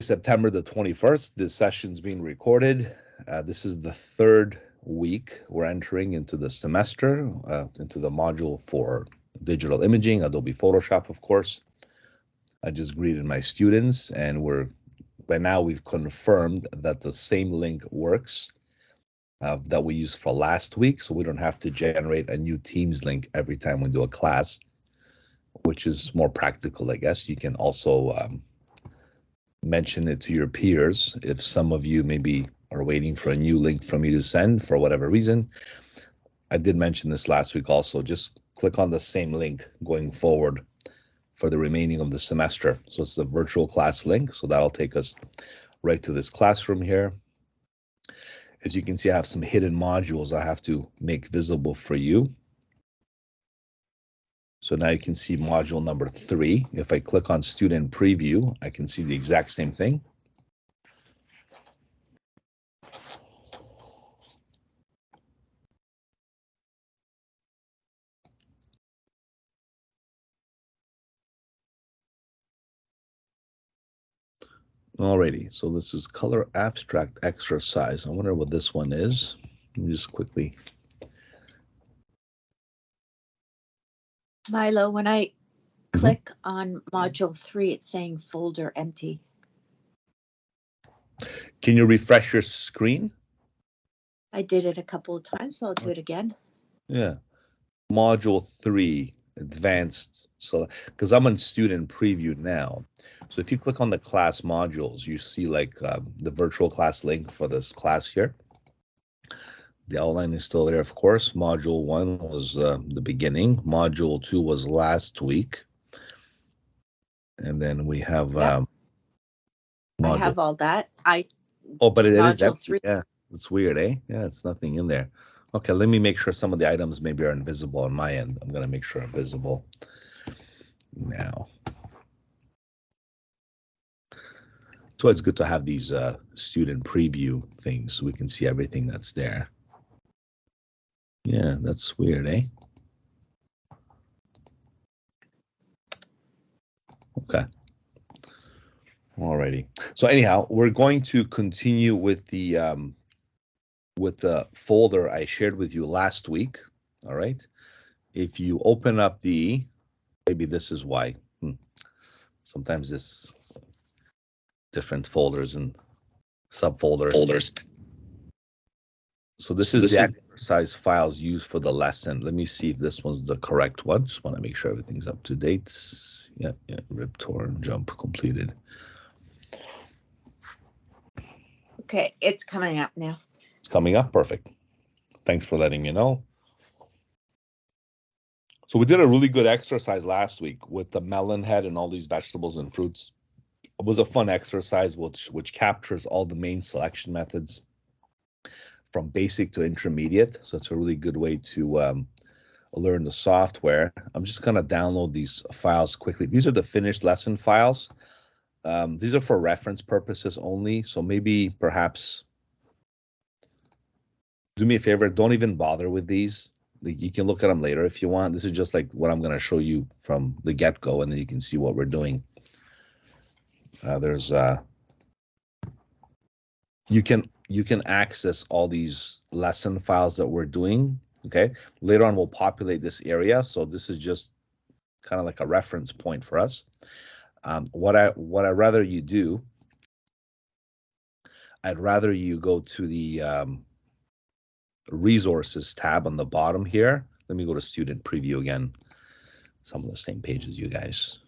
September the 21st. This session's being recorded. This is the third week we're entering into the semester, into the module for digital imaging, Adobe Photoshop, of course. I just greeted my students, and by now we've confirmed that the same link works that we used for last week, so we don't have to generate a new Teams link every time we do a class, which is more practical, I guess. You can also mention it to your peers if some of you maybe are waiting for a new link from me to send for whatever reason. I did mention this last week also. Just click on the same link going forward for the remaining of the semester. So it's the virtual class link, so that'll take us right to this classroom here. As you can see, I have some hidden modules I have to make visible for you. So now you can see module number 3. If I click on student preview, I can see the exact same thing. Alrighty, so this is color abstract exercise. I wonder what this one is. Let me just quickly. Milo, when I click on module 3, it's saying folder empty. Can you refresh your screen? I did it a couple of times, so I'll do it again. Yeah. Module 3, advanced. So, because I'm on student preview now. So if you click on the class modules, you see like the virtual class link for this class here. The outline is still there, of course. Module 1 was the beginning. Module 2 was last week. And then we have I have all that. but it is empty. 3. Yeah, it's weird, eh? Yeah, it's nothing in there. Okay, let me make sure some of the items maybe are invisible on my end. I'm gonna make sure I'm visible now. So it's good to have these student preview things so we can see everything that's there. Yeah, that's weird, eh? Okay. Alrighty. So anyhow, we're going to continue with the folder I shared with you last week. All right. If you open up maybe this is why. Sometimes this different folders and subfolders. So this is the exercise files used for the lesson. Let me see if this one's the correct one. Just want to make sure everything's up to date. Yeah, rip torn jump completed. Okay, it's coming up now. It's coming up, perfect. Thanks for letting me know. So we did a really good exercise last week with the melon head and all these vegetables and fruits. It was a fun exercise which captures all the main selection methods from basic to intermediate. So it's a really good way to learn the software. I'm just gonna download these files quickly. These are the finished lesson files. These are for reference purposes only. So maybe perhaps do me a favor, don't even bother with these. You can look at them later if you want. This is just like what I'm gonna show you from the get-go, and then you can see what we're doing. You can access all these lesson files that we're doing. Okay, later on we'll populate this area, so this is just kind of like a reference point for us. What I'd rather you do, I'd rather you go to the resources tab on the bottom here. Let me go to student preview again. Some of the same page as you guys.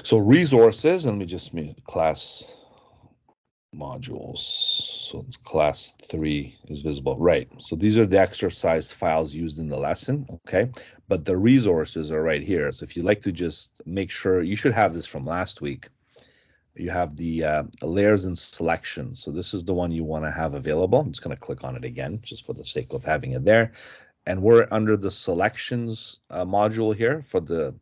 So resources, and let me just make class modules. So class 3 is visible, right? So these are the exercise files used in the lesson, okay? But the resources are right here. So if you'd like to just make sure, you should have this from last week. You have the layers and selections. So this is the one you want to have available. I'm just going to click on it again, just for the sake of having it there. And we're under the selections module here for the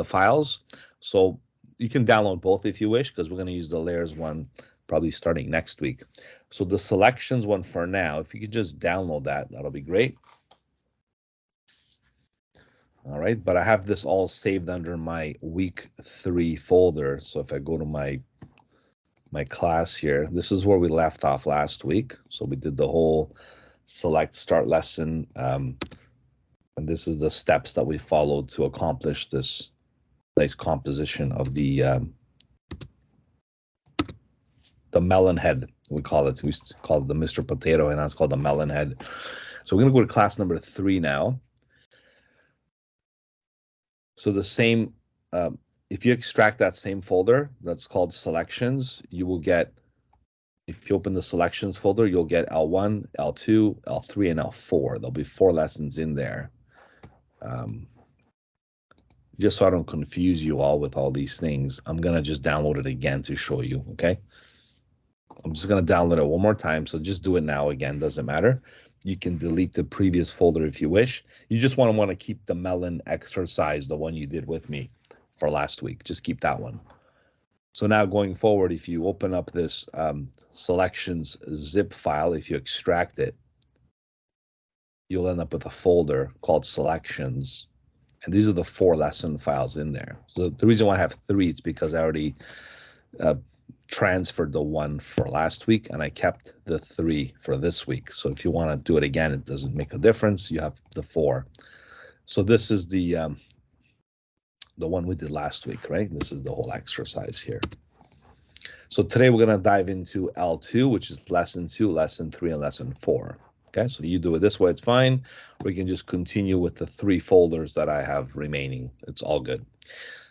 files. So you can download both if you wish, because we're going to use the layers one probably starting next week. So the selections one for now, if you could just download that, that'll be great. All right, but I have this all saved under my week 3 folder. So if I go to my class here, this is where we left off last week. So we did the whole select start lesson, and this is the steps that we followed to accomplish this nice composition of the melon head. We call it. We used to call it the Mr. Potato, and that's called the melon head. So we're gonna go to class number 3 now. So the same, if you extract that same folder that's called selections, you will get, if you open the selections folder, you'll get L1, L2, L3, and L4. There'll be 4 lessons in there. Just so I don't confuse you all with all these things, I'm gonna just download it again to show you, okay? I'm just gonna download it one more time, so just do it now again, doesn't matter. You can delete the previous folder if you wish. You just want to keep the melon exercise, the one you did with me for last week. Just keep that one. So now going forward, if you open up this selections zip file, if you extract it, you'll end up with a folder called selections. And these are the 4 lesson files in there. So the reason why I have 3 is because I already transferred the 1 for last week, and I kept the 3 for this week. So if you want to do it again, it doesn't make a difference. You have the 4. So this is the one we did last week, right? This is the whole exercise here. So today we're going to dive into L2, which is lesson 2, lesson 3, and lesson 4. Okay, so you do it this way, it's fine. We can just continue with the 3 folders that I have remaining. It's all good.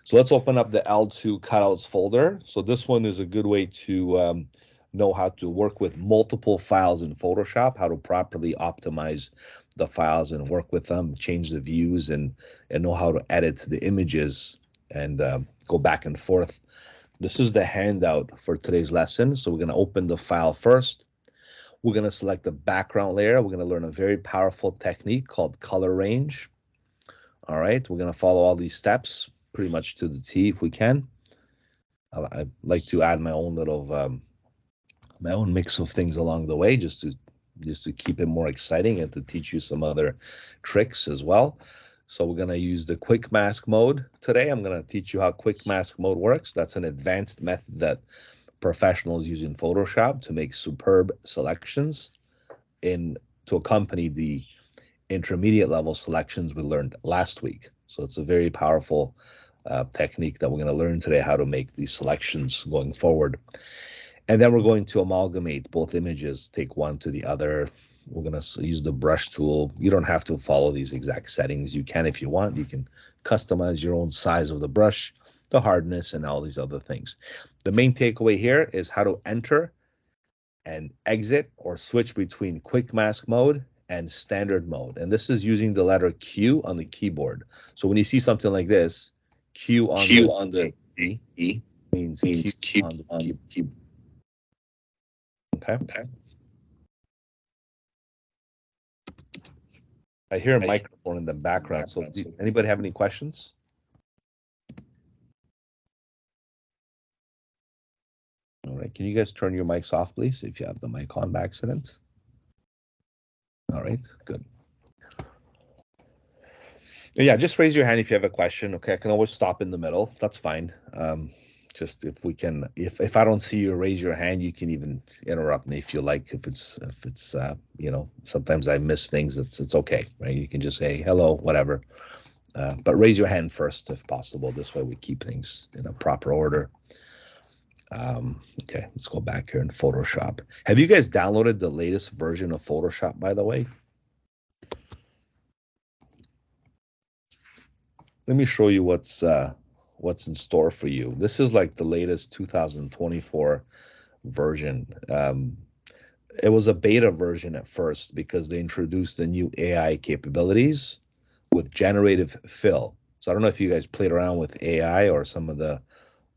So let's open up the L2 cutouts folder. So this one is a good way to know how to work with multiple files in Photoshop, how to properly optimize the files and work with them, change the views, and know how to edit the images and go back and forth. This is the handout for today's lesson. So we're going to open the file first. We're going to select the background layer. We're going to learn a very powerful technique called color range. All right, we're going to follow all these steps pretty much to the T if we can. I like to add my own little my own mix of things along the way, just to keep it more exciting and to teach you some other tricks as well. So we're going to use the quick mask mode today. I'm going to teach you how quick mask mode works. That's an advanced method that professionals use in Photoshop to make superb selections to accompany the intermediate level selections we learned last week. So it's a very powerful technique that we're going to learn today, how to make these selections going forward. And then we're going to amalgamate both images, take one to the other. We're going to use the brush tool. You don't have to follow these exact settings. You can if you want. You can customize your own size of the brush, the hardness, and all these other things. The main takeaway here is how to enter and exit or switch between quick mask mode and standard mode. And this is using the letter Q on the keyboard. So when you see something like this, Q on the E means Q on the keyboard. Okay. I hear a microphone in the background. So anybody have any questions? All right. Can you guys turn your mics off, please, if you have the mic on by accident? All right. Good. Yeah, just raise your hand if you have a question. Okay, I can always stop in the middle. That's fine. Just if we can, if I don't see you raise your hand, you can even interrupt me if you like. If it's sometimes I miss things. It's okay, right? You can just say hello, whatever. But raise your hand first if possible. This way we keep things in a proper order. Okay, let's go back here in Photoshop. Have you guys downloaded the latest version of Photoshop, by the way? Let me show you what's in store for you. This is like the latest 2024 version. It was a beta version at first because they introduced the new AI capabilities with generative fill. So I don't know if you guys played around with AI or some of the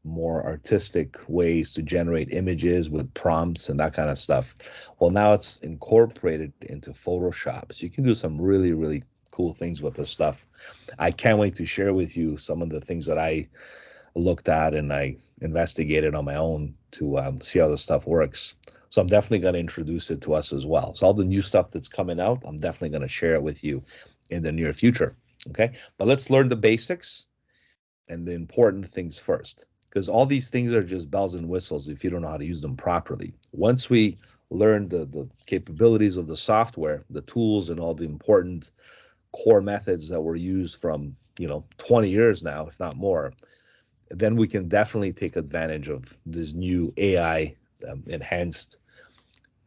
more artistic ways to generate images with prompts and that kind of stuff. Well, now it's incorporated into Photoshop. So you can do some really, really cool things with this stuff. I can't wait to share with you some of the things that I looked at and I investigated on my own to see how this stuff works. So I'm definitely going to introduce it to us as well. So all the new stuff that's coming out, I'm definitely going to share it with you in the near future. Okay, but let's learn the basics and the important things first, because all these things are just bells and whistles if you don't know how to use them properly. Once we learn the capabilities of the software, the tools, and all the important core methods that were used from 20 years now, if not more, then we can definitely take advantage of this new AI enhanced,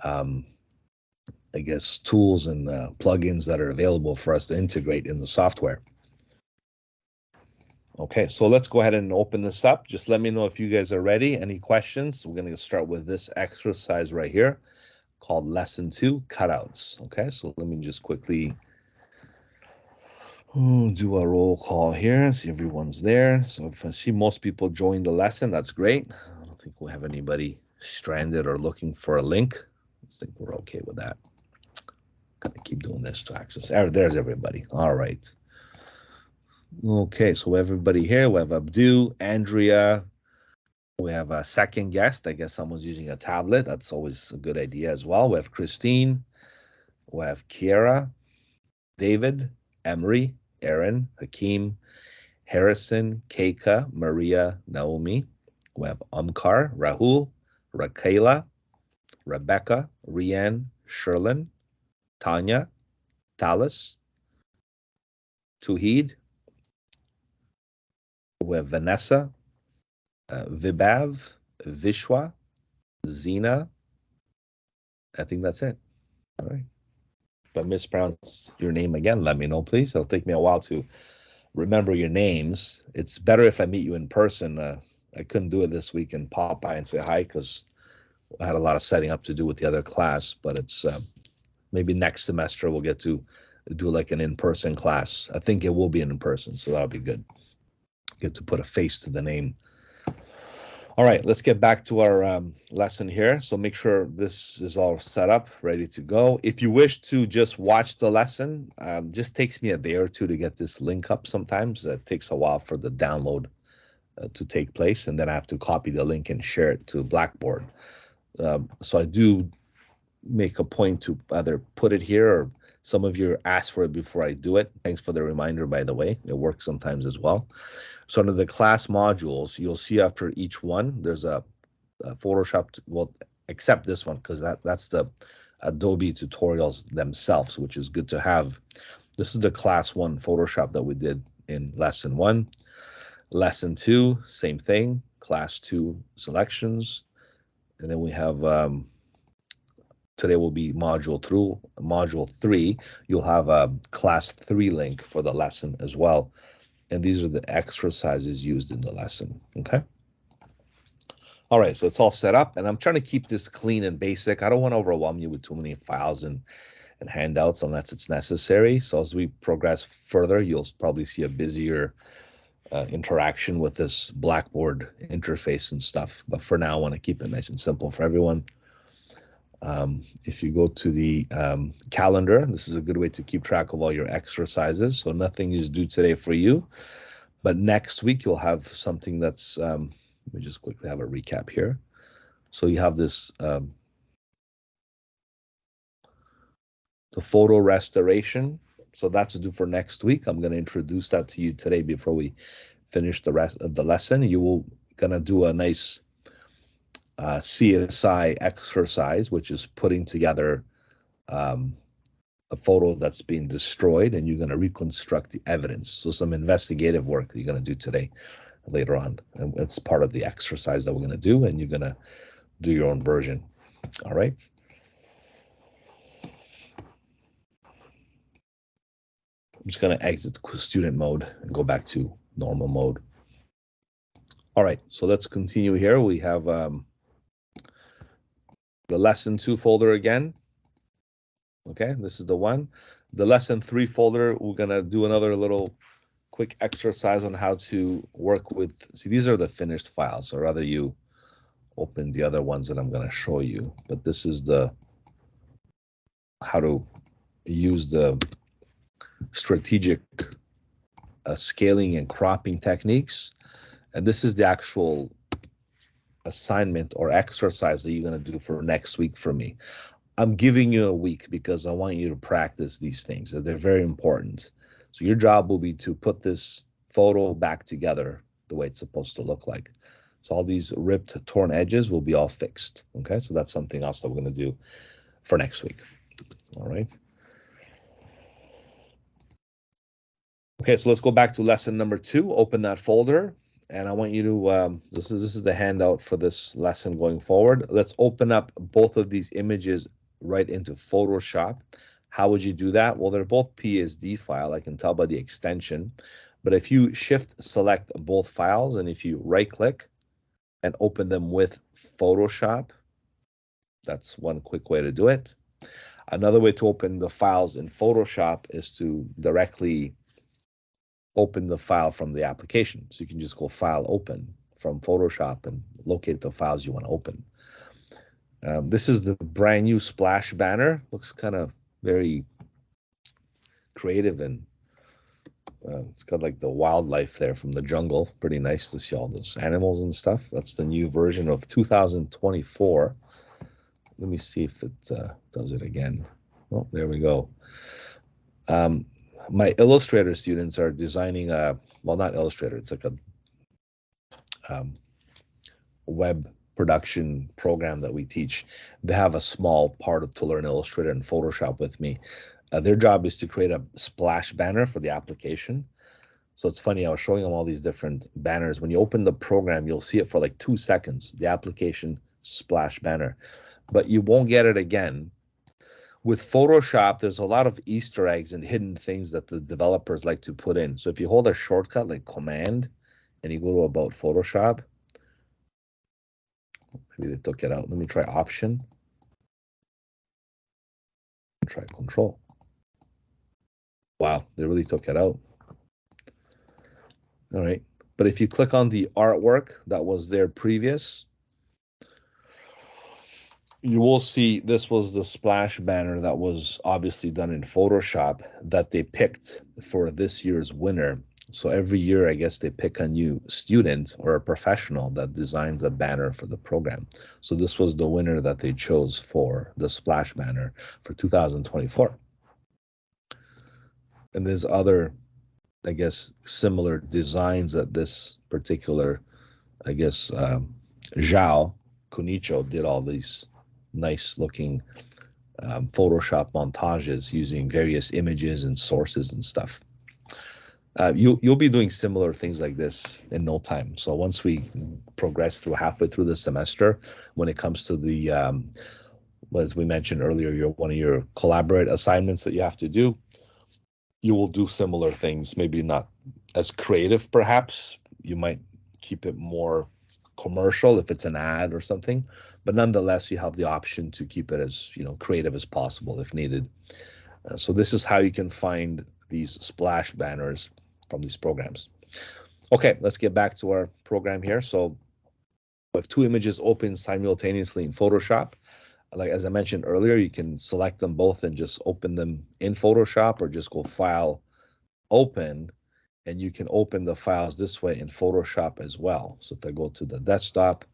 I guess, tools and plugins that are available for us to integrate in the software. Okay, so let's go ahead and open this up. Just let me know if you guys are ready. Any questions? We're going to start with this exercise right here called Lesson 2, Cutouts. Okay, so let me just quickly do a roll call here, see everyone's there. So if I see most people join the lesson, that's great. I don't think we'll have anybody stranded or looking for a link. I think we're okay with that. Gonna keep doing this to access. There's everybody. All right. Okay, so everybody here. We have Abdu, Andrea. We have a second guest. I guess someone's using a tablet. That's always a good idea as well. We have Christine. We have Kiera, David, Emery, Aaron, Hakeem, Harrison, Keika, Maria, Naomi. We have Omkar, Rahul, Raquela, Rebecca, Rianne, Sherlyn, Tanya, Talis, Tuhid. We have Vanessa, Vibav, Vishwa, Zena. I think that's it. All right. If I mispronounce your name again, let me know, please. It'll take me a while to remember your names. It's better if I meet you in person. I couldn't do it this week and pop by and say hi because I had a lot of setting up to do with the other class, but it's maybe next semester we'll get to do like an in-person class. I think it will be an in-person, so that'll be good. Get to put a face to the name. All right, let's get back to our lesson here. So make sure this is all set up, ready to go. If you wish to just watch the lesson, just takes me a day or two to get this link up sometimes. It takes a while for the download to take place, and then I have to copy the link and share it to Blackboard. So I do make a point to either put it here or some of you ask for it before I do it. Thanks for the reminder, by the way. It works sometimes as well. So under the class modules, you'll see after each one, there's a Photoshop, well, except this one, because that's the Adobe tutorials themselves, which is good to have. This is the class 1 Photoshop that we did in lesson 1. Lesson 2, same thing, class 2 selections. And then we have, today will be module 3. You'll have a class 3 link for the lesson as well. And these are the exercises used in the lesson, okay? All right, so it's all set up, and I'm trying to keep this clean and basic. I don't want to overwhelm you with too many files and handouts unless it's necessary. So as we progress further, you'll probably see a busier interaction with this Blackboard interface and stuff. But for now, I want to keep it nice and simple for everyone. If you go to the calendar, this is a good way to keep track of all your exercises. So nothing is due today for you, but next week you'll have something that's, let me just quickly have a recap here. So you have this, the photo restoration. So that's due for next week. I'm going to introduce that to you today before we finish the rest of the lesson. You will gonna do a nice CSI exercise, which is putting together a photo that's been destroyed, and you're going to reconstruct the evidence. So some investigative work that you're going to do today, later on. And it's part of the exercise that we're going to do, and you're going to do your own version. All right. I'm just going to exit student mode and go back to normal mode. All right, so let's continue here. We have the lesson 2 folder again. Okay, this is the one. The lesson 3 folder, we're gonna do another little quick exercise on how to work with, see, these are the finished files, so rather you open the other ones that I'm gonna show you, but this is the, how to use the strategic scaling and cropping techniques. And this is the actual assignment or exercise that you're gonna do for next week for me. I'm giving you a week because I want you to practice these things. They're very important. So your job will be to put this photo back together the way it's supposed to look like. So all these ripped, torn edges will be all fixed. Okay, so that's something else that we're going to do for next week. All right. Okay, so let's go back to lesson number 2. Open that folder, and I want you to, this is the handout for this lesson going forward. Let's open up both of these images right into Photoshop. How would you do that? Well, they're both PSD file. I can tell by the extension. But if you shift select both files, and if you right click and open them with Photoshop, that's one quick way to do it. Another way to open the files in Photoshop is to directly open the file from the application. So you can just go File, Open from Photoshop and locate the files you want to open. This is the brand new splash banner. Looks kind of very creative, and it's got like the wildlife there from the jungle. Pretty nice to see all those animals and stuff. That's the new version of 2024. Let me see if it does it again. Oh, there we go. My Illustrator students are designing a, well, not Illustrator, it's like a web production program that we teach. They have a small part to learn Illustrator and Photoshop with me. Their job is to create a splash banner for the application. So it's funny, I was showing them all these different banners. When you open the program, you'll see it for like 2 seconds, the application splash banner, but you won't get it again. With Photoshop, there's a lot of Easter eggs and hidden things that the developers like to put in. So if you hold a shortcut like Command and you go to About Photoshop, maybe they took it out. Let me try Option. Try Control. Wow, they really took it out. All right. But if you click on the artwork that was there previous, you will see this was the splash banner that was obviously done in Photoshop that they picked for this year's winner. So every year, I guess they pick a new student or a professional that designs a banner for the program. So this was the winner that they chose for the splash banner for 2024. And there's other, I guess, similar designs that this particular, I guess, Zhao Kunicho did all these nice looking Photoshop montages using various images and sources and stuff. You'll be doing similar things like this in no time. So once we progress through halfway through the semester, when it comes to the, as we mentioned earlier, one of your collaborate assignments that you have to do, you will do similar things, maybe not as creative perhaps. You might keep it more commercial if it's an ad or something, but nonetheless, you have the option to keep it as, creative as possible if needed. So this is how you can find these splash banners from these programs. Okay, let's get back to our program here. So we have 2 images open simultaneously in Photoshop. Like as I mentioned earlier, you can select them both and just open them in Photoshop, or just go File, Open, and you can open the files this way in Photoshop as well. So if I go to the desktop,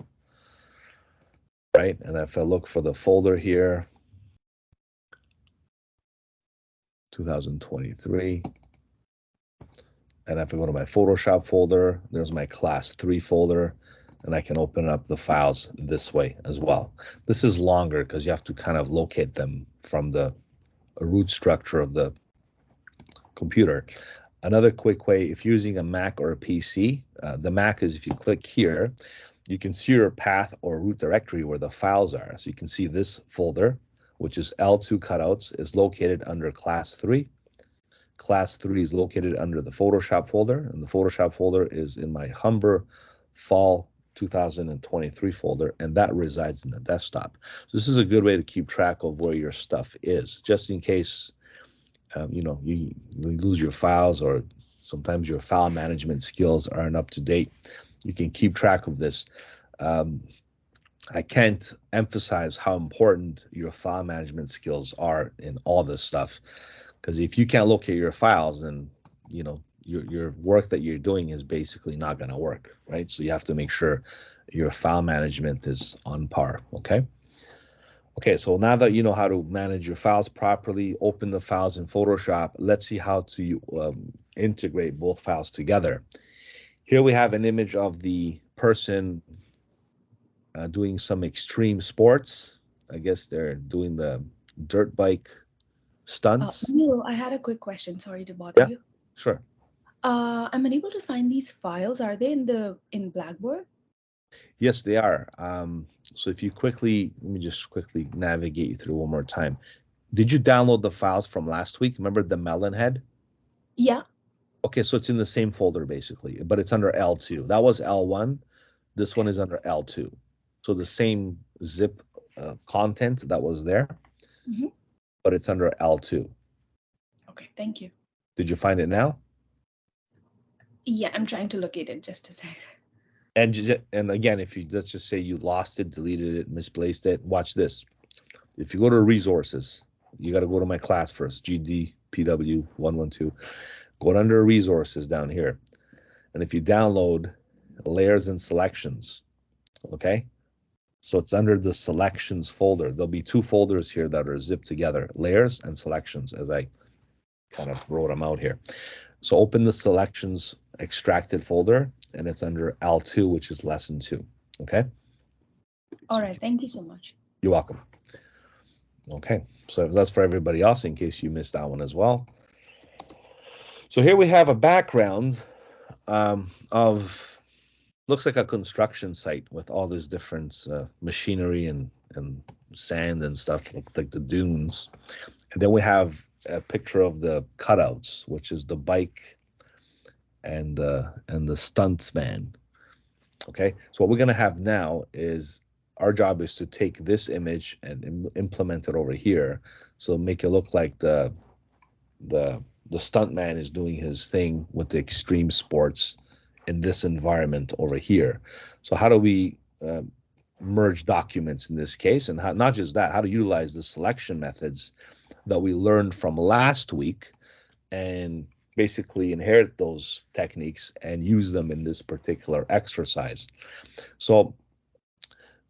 right, and if I look for the folder here, 2023, and if I go to my Photoshop folder, there's my class 3 folder, and I can open up the files this way as well. This is longer because you have to kind of locate them from the root structure of the computer. Another quick way, if you're using a Mac or a PC, the Mac is if you click here, you can see your path or root directory where the files are. So you can see this folder, which is L2 cutouts, is located under class 3. Class 3 is located under the Photoshop folder, and the Photoshop folder is in my Humber Fall 2023 folder, and that resides in the desktop. So this is a good way to keep track of where your stuff is, just in case you lose your files, or sometimes your file management skills aren't up to date. You can keep track of this. I can't emphasize how important your file management skills are in all this stuff, because if you can't locate your files, then your work that you're doing is basically not going to work, right? So you have to make sure your file management is on par. Okay. Okay, so now that you know how to manage your files properly, open the files in Photoshop, let's see how to integrate both files together. Here we have an image of the person doing some extreme sports. I guess they're doing the dirt bike stunts. Neil, I had a quick question. Sorry to bother Yeah, you. sure. I'm unable to find these files. Are they in Blackboard? Yes, they are. So if you let me just quickly navigate you through one more time. Did you download the files from last week? Remember the melon head? Yeah. Okay, so it's in the same folder basically, but it's under L2. That was L1. This one Okay. is under L2. So the same zip content that was there, Hmm. but it's under L2. Okay. Thank you. Did you find it now? Yeah, I'm trying to locate it. Just a sec. And again, if you let's just say you lost it, deleted it, misplaced it, watch this. If you go to resources, you got to go to my class first, GDPW 112. Go under resources down here. And if you download layers and selections, okay? So it's under the selections folder. There'll be two folders here that are zipped together, layers and selections, as I kind of wrote them out here. So open the selections extracted folder, and it's under L2, which is lesson 2. Okay, All right. Thank you so much. you're welcome. Okay, so that's for everybody else in case you missed that one as well. So here we have a background of looks like a construction site with all this different machinery and sand and stuff, looks like the dunes. And then we have a picture of the cutouts, which is the bike and the stuntsman. Okay, so what we're gonna have now is our job is to take this image and implement it over here, so make it look like the the stuntman is doing his thing with the extreme sports in this environment over here. So how do we merge documents in this case, and how, not just that, how to utilize the selection methods that we learned from last week and basically inherit those techniques and use them in this particular exercise. So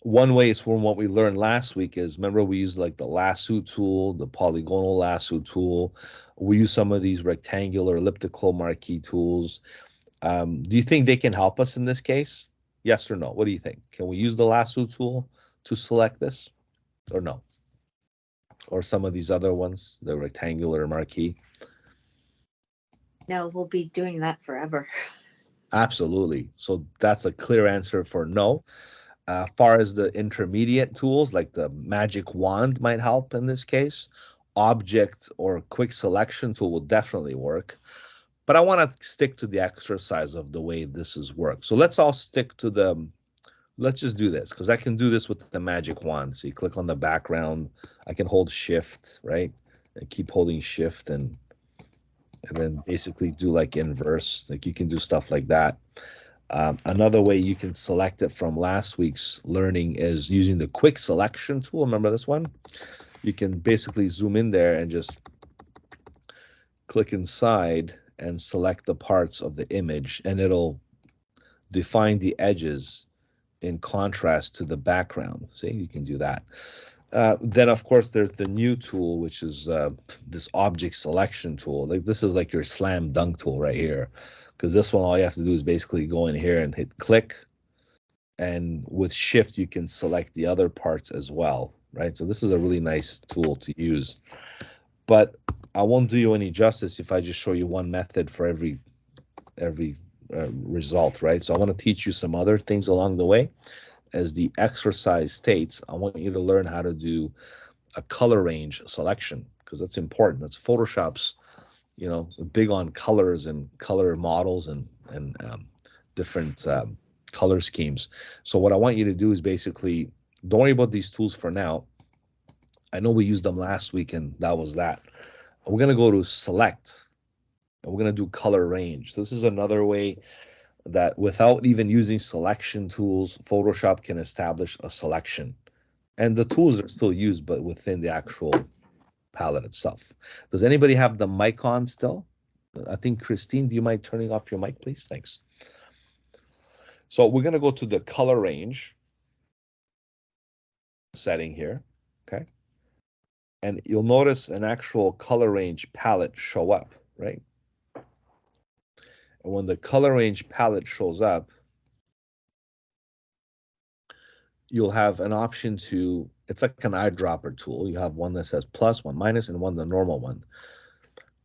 one way is from what we learned last week is remember we used like the lasso tool, the polygonal lasso tool. We use some of these rectangular elliptical marquee tools. Do you think they can help us in this case? Yes or no? What do you think? Can we use the lasso tool to select this or no? Or some of these other ones, the rectangular marquee? No, we'll be doing that forever. Absolutely. So that's a clear answer for no. Far as the intermediate tools, like the magic wand might help in this case. Object or quick selection tool will definitely work. But I want to stick to the exercise of the way this is worked. So let's all stick to let's just do this because I can do this with the magic wand. So you click on the background, I can hold shift, right? And keep holding shift and then basically do like inverse, like you can do stuff like that. Another way you can select it from last week's learning is using the quick selection tool. Remember this one? You can basically zoom in there and just click inside and select the parts of the image, and it'll define the edges in contrast to the background. See, you can do that. Then, of course, there's the new tool, which is this object selection tool. Like this is like your slam dunk tool right here, because this one all you have to do is basically go in here and hit click, and with shift you can select the other parts as well, right? So this is a really nice tool to use. But I won't do you any justice if I just show you one method for every result, right? So I want to teach you some other things along the way. As the exercise states, I want you to learn how to do a color range selection because that's important. That's Photoshop's, big on colors and color models and different color schemes. So what I want you to do is basically don't worry about these tools for now. I know we used them last week and that was that. We're gonna go to select and we're gonna do color range. So this is another way that without even using selection tools, Photoshop can establish a selection. And the tools are still used, but within the actual palette itself. Does anybody have the mic on still? I think Christine, do you mind turning off your mic, please? Thanks. So we're going to go to the color range setting here. okay? And you'll notice an actual color range palette show up, right? And when the color range palette shows up, you'll have an option to, it's like an eyedropper tool. You have one that says plus, one minus, and one the normal one.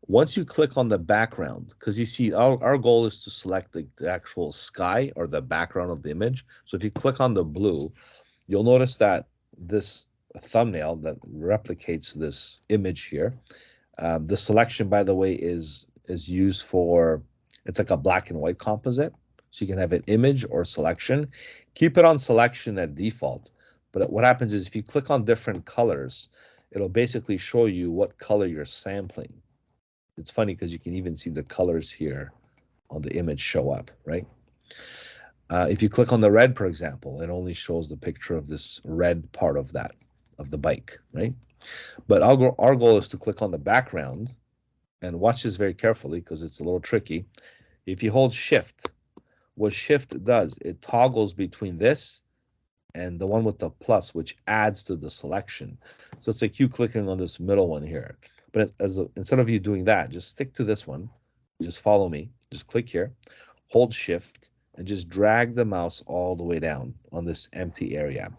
Once you click on the background, because you see our goal is to select the actual sky or the background of the image. So if you click on the blue, you'll notice that this thumbnail that replicates this image here, the selection, by the way, is used for, it's like a black and white composite. So you can have an image or selection. Keep it on selection at default. But what happens is if you click on different colors, it'll basically show you what color you're sampling. It's funny because you can even see the colors here on the image show up, right? If you click on the red, for example, it only shows the picture of this red part of that, of the bike, right? But our goal is to click on the background and watch this very carefully because it's a little tricky. If you hold shift, what shift does, it toggles between this and the one with the plus, which adds to the selection. So it's like you clicking on this middle one here. But instead of you doing that, just stick to this one. Just follow me. Just click here, hold shift, and just drag the mouse all the way down on this empty area.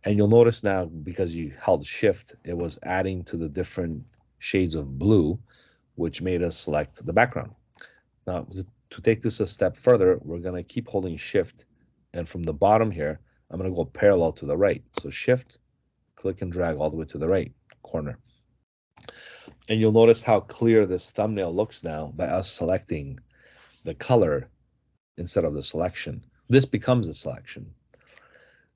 And you'll notice now, because you held shift, it was adding to the different shades of blue, which made us select the background. Now, to take this a step further, we're going to keep holding shift. And from the bottom here, I'm going to go parallel to the right. So shift, click and drag all the way to the right corner. And you'll notice how clear this thumbnail looks now by us selecting the color instead of the selection. This becomes the selection.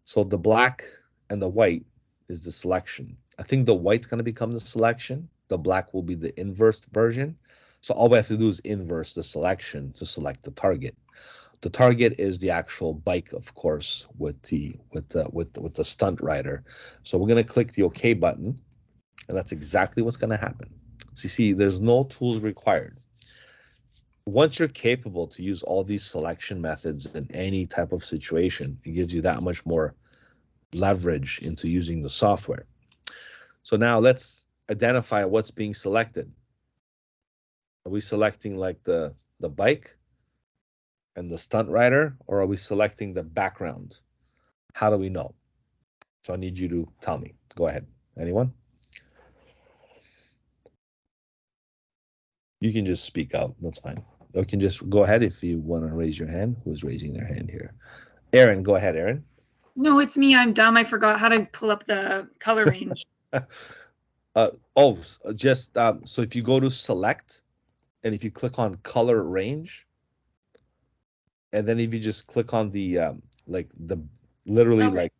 So the black and the white is the selection. I think the white's going to become the selection. The black will be the inverse version. So all we have to do is inverse the selection to select the target. The target is the actual bike, of course, with the stunt rider. So we're going to click the OK button, and that's exactly what's going to happen. So you see, there's no tools required. Once you're capable to use all these selection methods in any type of situation, it gives you that much more leverage into using the software. So now let's identify what's being selected. Are we selecting like the bike and the stunt rider, or are we selecting the background? How do we know? So I need you to tell me. Go ahead. Anyone? You can just speak out. That's fine. Or you can just go ahead if you want to raise your hand. Who's raising their hand here? Aaron, go ahead, Aaron. No, it's me. I'm dumb. I forgot how to pull up the color range. So if you go to select, and if you click on color range, and then if you just click on the literally Okay. like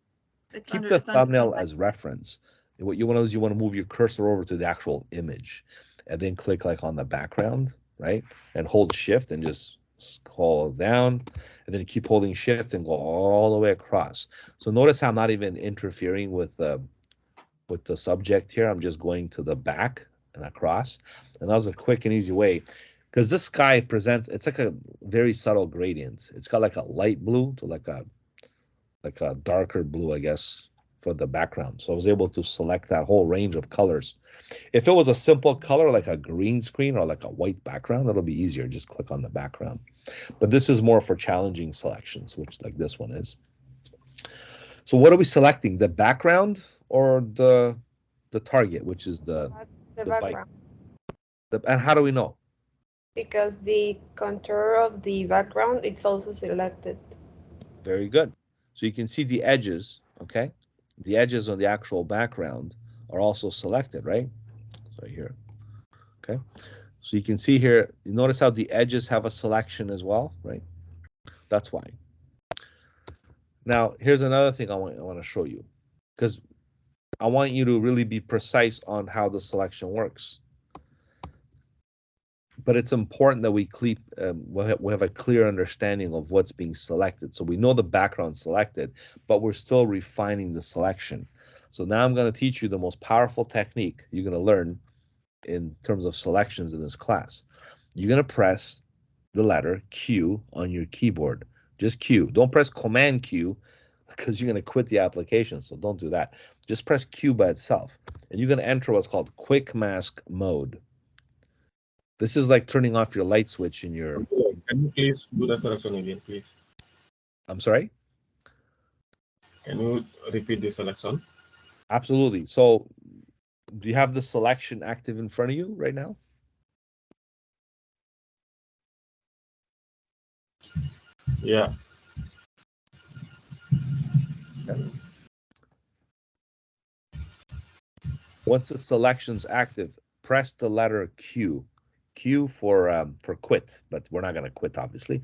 It's keep under, the it's under thumbnail select. as reference. What you want to do is you want to move your cursor over to the actual image, and then click like on the background, right? And hold shift and just scroll down, and then keep holding shift and go all the way across. So notice I'm not even interfering with the subject here. I'm just going to the back and across. And that was a quick and easy way, because this sky presents, it's like a very subtle gradient. It's got like a light blue to like a darker blue, I guess, for the background. So I was able to select that whole range of colors. If it was a simple color like a green screen or like a white background, it'll be easier. Just click on the background. But this is more for challenging selections, which like this one is. So what are we selecting? The background or the target, which is the background? And how do we know? Because the contour of the background, it's also selected. Very good. So you can see the edges, okay? The edges on the actual background are also selected, right? So here, okay? So you can see here, you notice how the edges have a selection as well, right? That's why. Now, here's another thing I want to show you, because I want you to really be precise on how the selection works. But it's important that we have a clear understanding of what's being selected. So we know the background selected, but we're still refining the selection. So now I'm going to teach you the most powerful technique you're going to learn in terms of selections in this class. You're going to press the letter Q on your keyboard. Just Q. Don't press Command Q, because you're going to quit the application. So don't do that. Just press Q by itself. And you're going to enter what's called quick mask mode. This is like turning off your light switch in your... Can you please do the selection again, please? I'm sorry? Can you repeat the selection? Absolutely. So do you have the selection active in front of you right now? Yeah. Okay. Once the selection's active, press the letter Q. Q for quit, but we're not going to quit, obviously.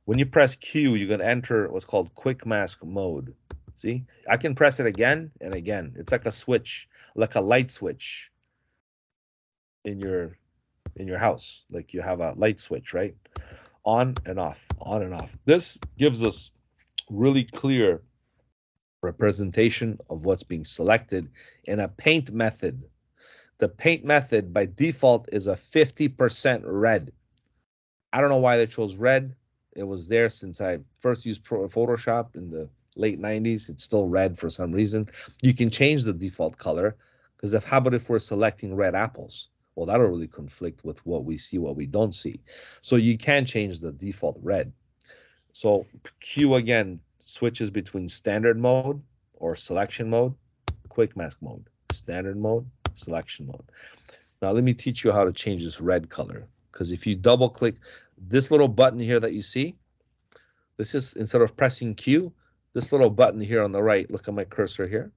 When you press Q, you're going to enter what's called quick mask mode. See, I can press it again and again. It's like a switch, like a light switch in your house. Like you have a light switch, right? On and off, on and off. This gives us really clear representation of what's being selected in a paint method. The paint method by default is a 50% red. I don't know why they chose red. It was there since I first used Photoshop in the late 90s. It's still red for some reason. You can change the default color because how about if we're selecting red apples? Well, that'll really conflict with what we see, what we don't see. So you can change the default red. So Q again switches between standard mode or selection mode, quick mask mode, standard mode, selection mode. Now let me teach you how to change this red color, because if you double click this little button here that you see, this is, instead of pressing Q, this little button here on the right, look at my cursor here,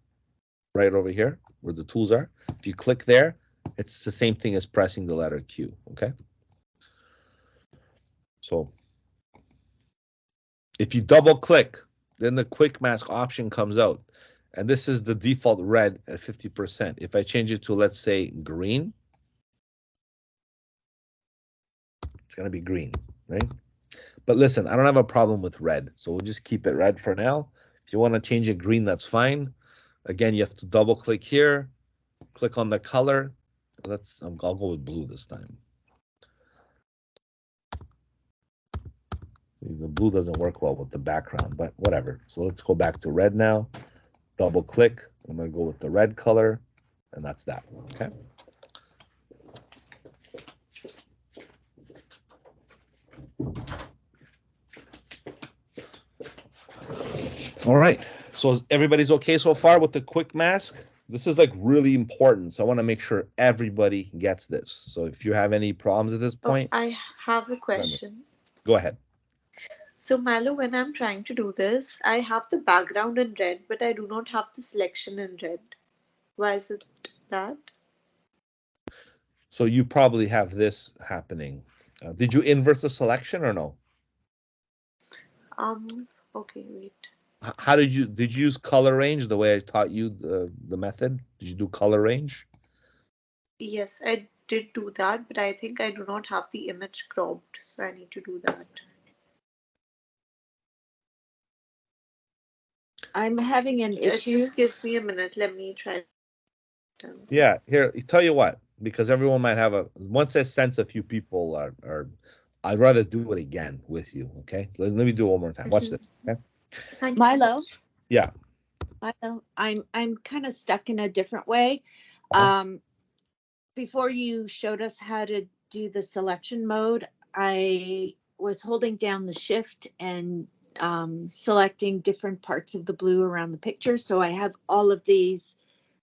right over here where the tools are. If you click there, it's the same thing as pressing the letter Q, okay? So if you double click, then the quick mask option comes out. And this is the default red at 50%. If I change it to, let's say, green, it's going to be green, right? But listen, I don't have a problem with red, so we'll just keep it red for now. If you want to change it green, that's fine. Again, you have to double click here, click on the color. I'll go with blue this time. The blue doesn't work well with the background, but whatever. So let's go back to red now. Double click. I'm going to go with the red color, and that's that. Okay. All right. So everybody's okay so far with the quick mask? This is like really important. So I want to make sure everybody gets this. So if you have any problems at this point, I have a question. Go ahead. So, Milo, when I'm trying to do this, I have the background in red, but I do not have the selection in red. Why is it that? So you probably have this happening. Did you inverse the selection or no? Okay, wait. How did you use color range the way I taught you the method? Did you do color range? Yes, I did do that, but I think I do not have the image cropped, so I need to do that. I'm having an issue. Just give me a minute. Let me try. Yeah, here, tell you what, because everyone might have once I sense a few people are I'd rather do it again with you, okay? Let me do it one more time. Watch this, okay? Thank Milo. Yeah. Milo, I'm kind of stuck in a different way. Before you showed us how to do the selection mode, I was holding down the shift and selecting different parts of the blue around the picture. So I have all of these,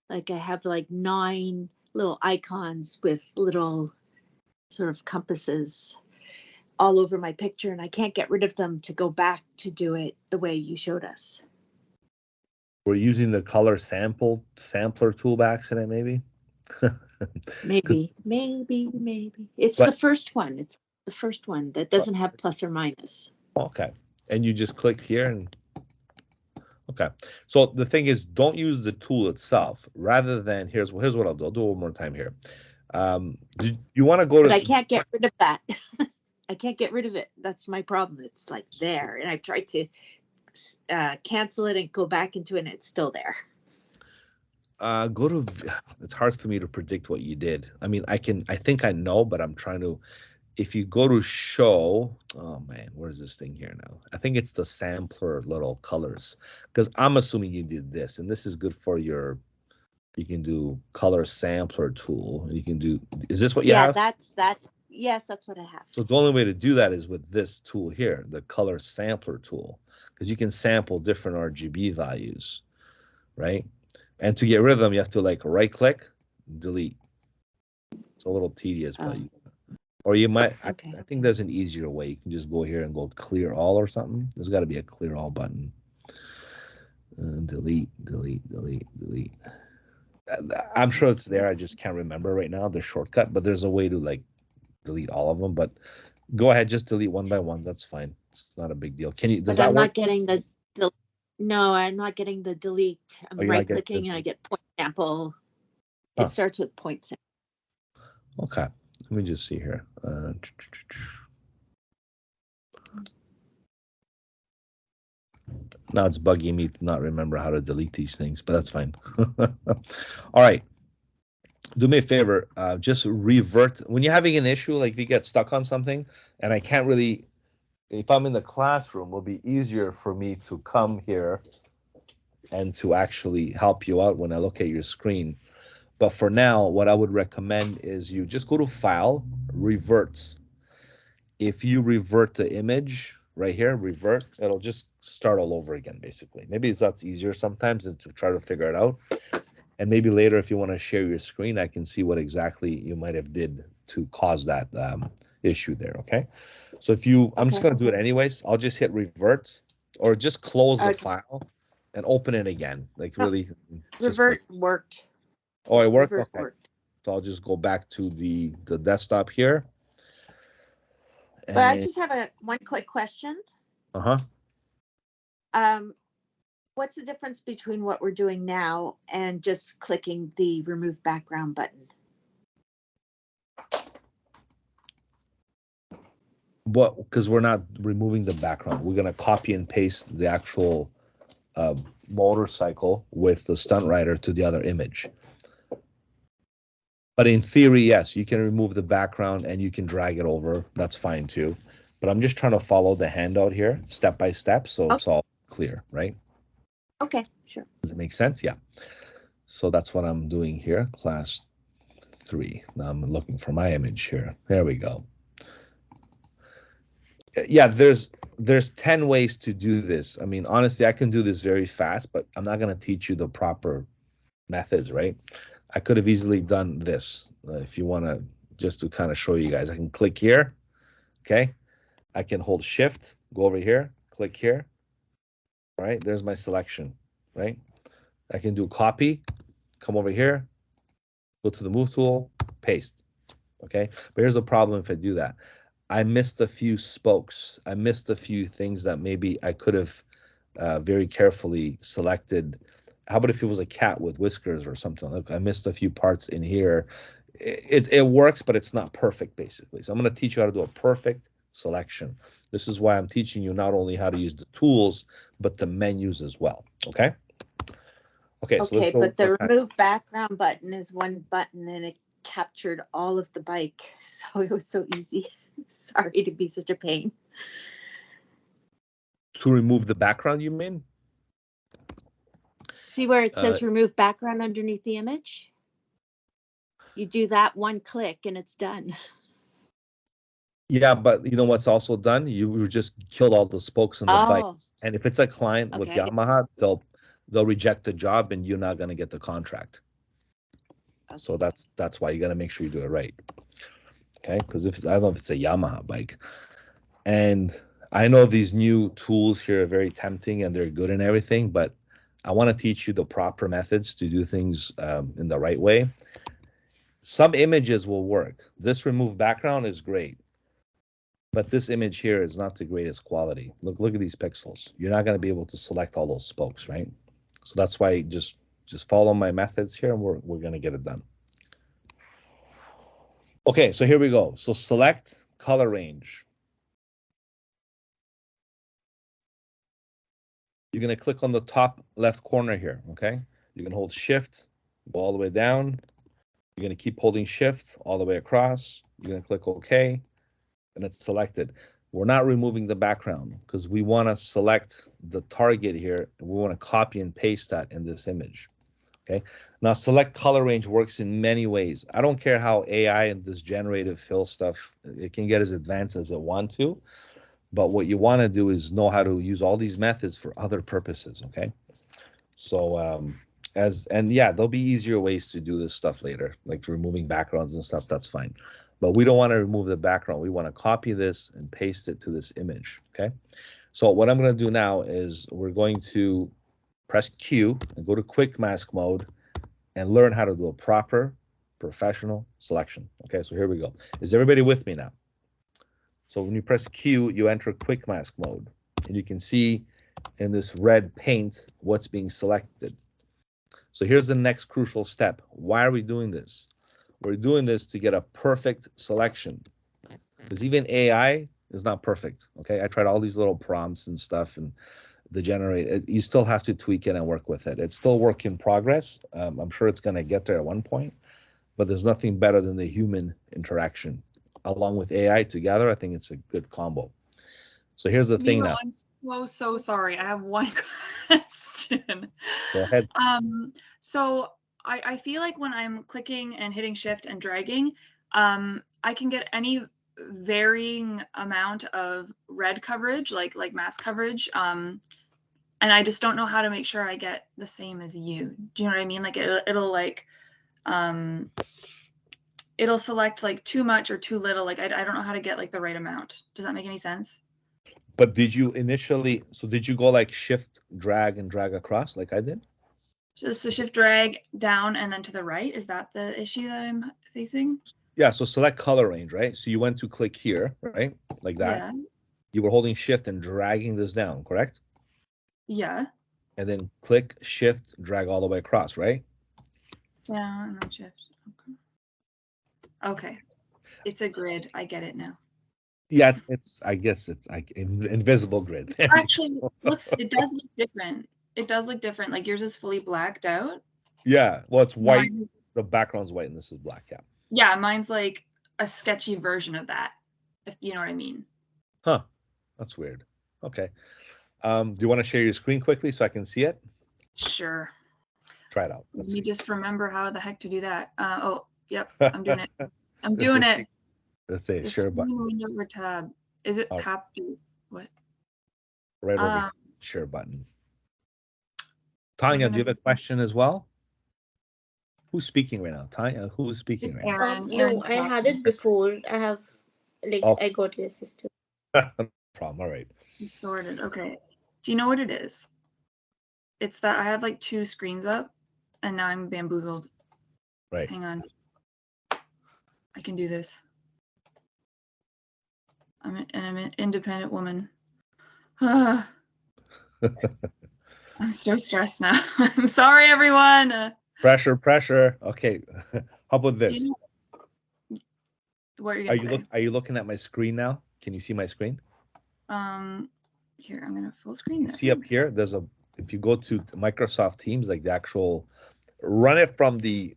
like I have like 9 little icons with little sort of compasses all over my picture, and I can't get rid of them to go back to do it the way you showed us. We're using the color sampler tool by accident, maybe. maybe. It's the first one. It's the first one that doesn't have plus or minus. Okay. And you just click here and okay. So the thing is, don't use the tool itself. Rather than here's what I'll do. I'll do it one more time here. You want to go to? But I can't get rid of that. I can't get rid of it. That's my problem. It's like there, and I've tried to cancel it and go back into it, and it's still there. Go to. It's hard for me to predict what you did. I mean, I think I know, but I'm trying to. If you go to show, oh man, where's this thing here now? I think it's the sampler little colors, because I'm assuming you did this, and this is good for your You can do color sampler tool. You can do, is this what you Yeah, have? yes, that's what I have. So the only way to do that is with this tool here, the color sampler tool, because you can sample different RGB values, right? And to get rid of them, you have to like right click, delete. It's a little tedious, but or you might, Okay. I think there's an easier way. You can just go here and go clear all or something. There's got to be a clear all button. Delete, delete, delete, delete. I'm sure it's there. I just can't remember right now the shortcut, but there's a way to like delete all of them. But go ahead, just delete one by one. That's fine. It's not a big deal. Can you, does But that I'm work? not getting no, I'm not getting the delete. I'm Oh, you're not right getting clicking and I get point sample. Huh. It starts with point sample. Okay. Let me just see here. Now it's bugging me to not remember how to delete these things, but that's fine. All right. Do me a favor, just revert. When you're having an issue, like if you get stuck on something and I can't really, if I'm in the classroom, it'll be easier for me to come here and to actually help you out when I look at your screen. But for now, what I would recommend is you just go to File, Revert. If you revert the image right here, revert, it'll just start all over again, basically. Maybe that's easier sometimes than to try to figure it out. And maybe later, if you want to share your screen, I can see what exactly you might have did to cause that issue there, okay? So if you, I'm just going to do it anyways. I'll just hit revert or just close the file and open it again. Like really. Revert worked. Oh, it worked? Revert Okay. worked. So I'll just go back to the desktop here. But I just have one quick question. Uh-huh. What's the difference between what we're doing now and just clicking the remove background button? What? Because we're not removing the background. We're gonna copy and paste the actual motorcycle with the stunt rider to the other image. But in theory, yes, you can remove the background and you can drag it over. That's fine too. But I'm just trying to follow the handout here, step by step, so it's all clear, right? Okay, sure. Does it make sense? Yeah. So that's what I'm doing here, class 3. Now I'm looking for my image here. There we go. Yeah, there's 10 ways to do this. I mean, honestly, I can do this very fast, but I'm not going to teach you the proper methods, right? I could have easily done this. If you want to, just to kind of show you guys, I can click here, okay? I can hold shift, go over here, click here, right? There's my selection, right? I can do copy, come over here, go to the move tool, paste, okay? But here's the problem if I do that. I missed a few spokes. I missed a few things that maybe I could have very carefully selected. How about if it was a cat with whiskers or something? Look, I missed a few parts in here. It works, but it's not perfect, basically. So I'm going to teach you how to do a perfect selection. This is why I'm teaching you not only how to use the tools, but the menus as well, okay? Okay, so let's go. But the remove background button is one button and it captured all of the bike. So it was so easy. Sorry to be such a pain. To remove the background, you mean? See where it says remove background underneath the image? You do that one click and it's done. Yeah, but you know what's also done? You just killed all the spokes on the bike. And if it's a client with Yamaha, they'll reject the job and you're not going to get the contract. So that's why you got to make sure you do it right. Okay, because if I don't know if it's a Yamaha bike, and I know these new tools here are very tempting and they're good and everything, but I want to teach you the proper methods to do things in the right way. Some images will work. This remove background is great, but this image here is not the greatest quality. Look at these pixels. You're not going to be able to select all those spokes, right? So that's why just follow my methods here and we're going to get it done. Okay, so here we go. So select color range. You're going to click on the top left corner here, okay? You can hold shift, go all the way down. You're going to keep holding shift all the way across. You're going to click OK, and it's selected. We're not removing the background because we want to select the target here. And we want to copy and paste that in this image. Okay. Now select color range works in many ways. I don't care how AI and this generative fill stuff, it can get as advanced as it want to, but what you want to do is know how to use all these methods for other purposes. Okay. So yeah, there'll be easier ways to do this stuff later, like removing backgrounds and stuff. That's fine. But we don't want to remove the background. We want to copy this and paste it to this image. Okay. So what I'm going to do now is we're going to press Q and go to quick mask mode and learn how to do a proper professional selection. Okay, so here we go. Is everybody with me now? So when you press Q, you enter quick mask mode, and you can see in this red paint what's being selected. So here's the next crucial step. Why are we doing this? We're doing this to get a perfect selection, because even AI is not perfect. Okay, I tried all these little prompts and stuff, and you still have to tweak it and work with it. It's still work in progress. I'm sure it's going to get there at one point, but there's nothing better than the human interaction along with AI together. I think it's a good combo. So here's the thing now. I'm so sorry. I have one question. Go ahead. So I feel like when I'm clicking and hitting shift and dragging, I can get any varying amount of red coverage, like mask coverage. And I just don't know how to make sure I get the same as you. Do you know what I mean? Like it'll like, it'll select like too much or too little. Like I don't know how to get like the right amount. Does that make any sense? But did you go like shift, drag, and drag across like I did? So shift drag down and then to the right. Is that the issue that I'm facing? Yeah, so select color range, right? So you went to click here, right? Like that. Yeah. You were holding shift and dragging this down, correct? Yeah. And then click shift, drag all the way across, right? Down and then shift. Okay. It's a grid. I get it now. Yeah, I guess it's like invisible grid. Actually, it does look different. It does look different. Like yours is fully blacked out. Yeah, well, it's white. The background's white and this is black. Yeah. Yeah, mine's like a sketchy version of that, if you know what I mean. Huh. That's weird. Okay. Do you want to share your screen quickly so I can see it? Sure. Try it out. Let me just remember how the heck to do that. Oh, yep, I'm doing it. I'm doing it. Let's say share button. Window or tab. Is it happy? What? Right over here. Share button. Tanya, do you have a question as well? Who's speaking right now? Tanya, who's speaking right now? No, I had it before. I have, I got your sister. No problem. All right. You sorted. Okay. Do you know what it is? It's that I have like two screens up and now I'm bamboozled. Right. Hang on. I can do this. I'm an independent woman. I'm so stressed now. I'm sorry, everyone. Pressure. Okay. How about this? What are you gonna say? Are you looking at my screen now? Can you see my screen? Here, I'm gonna full screen this. See up here, if you go to Microsoft Teams, like the actual, run it from the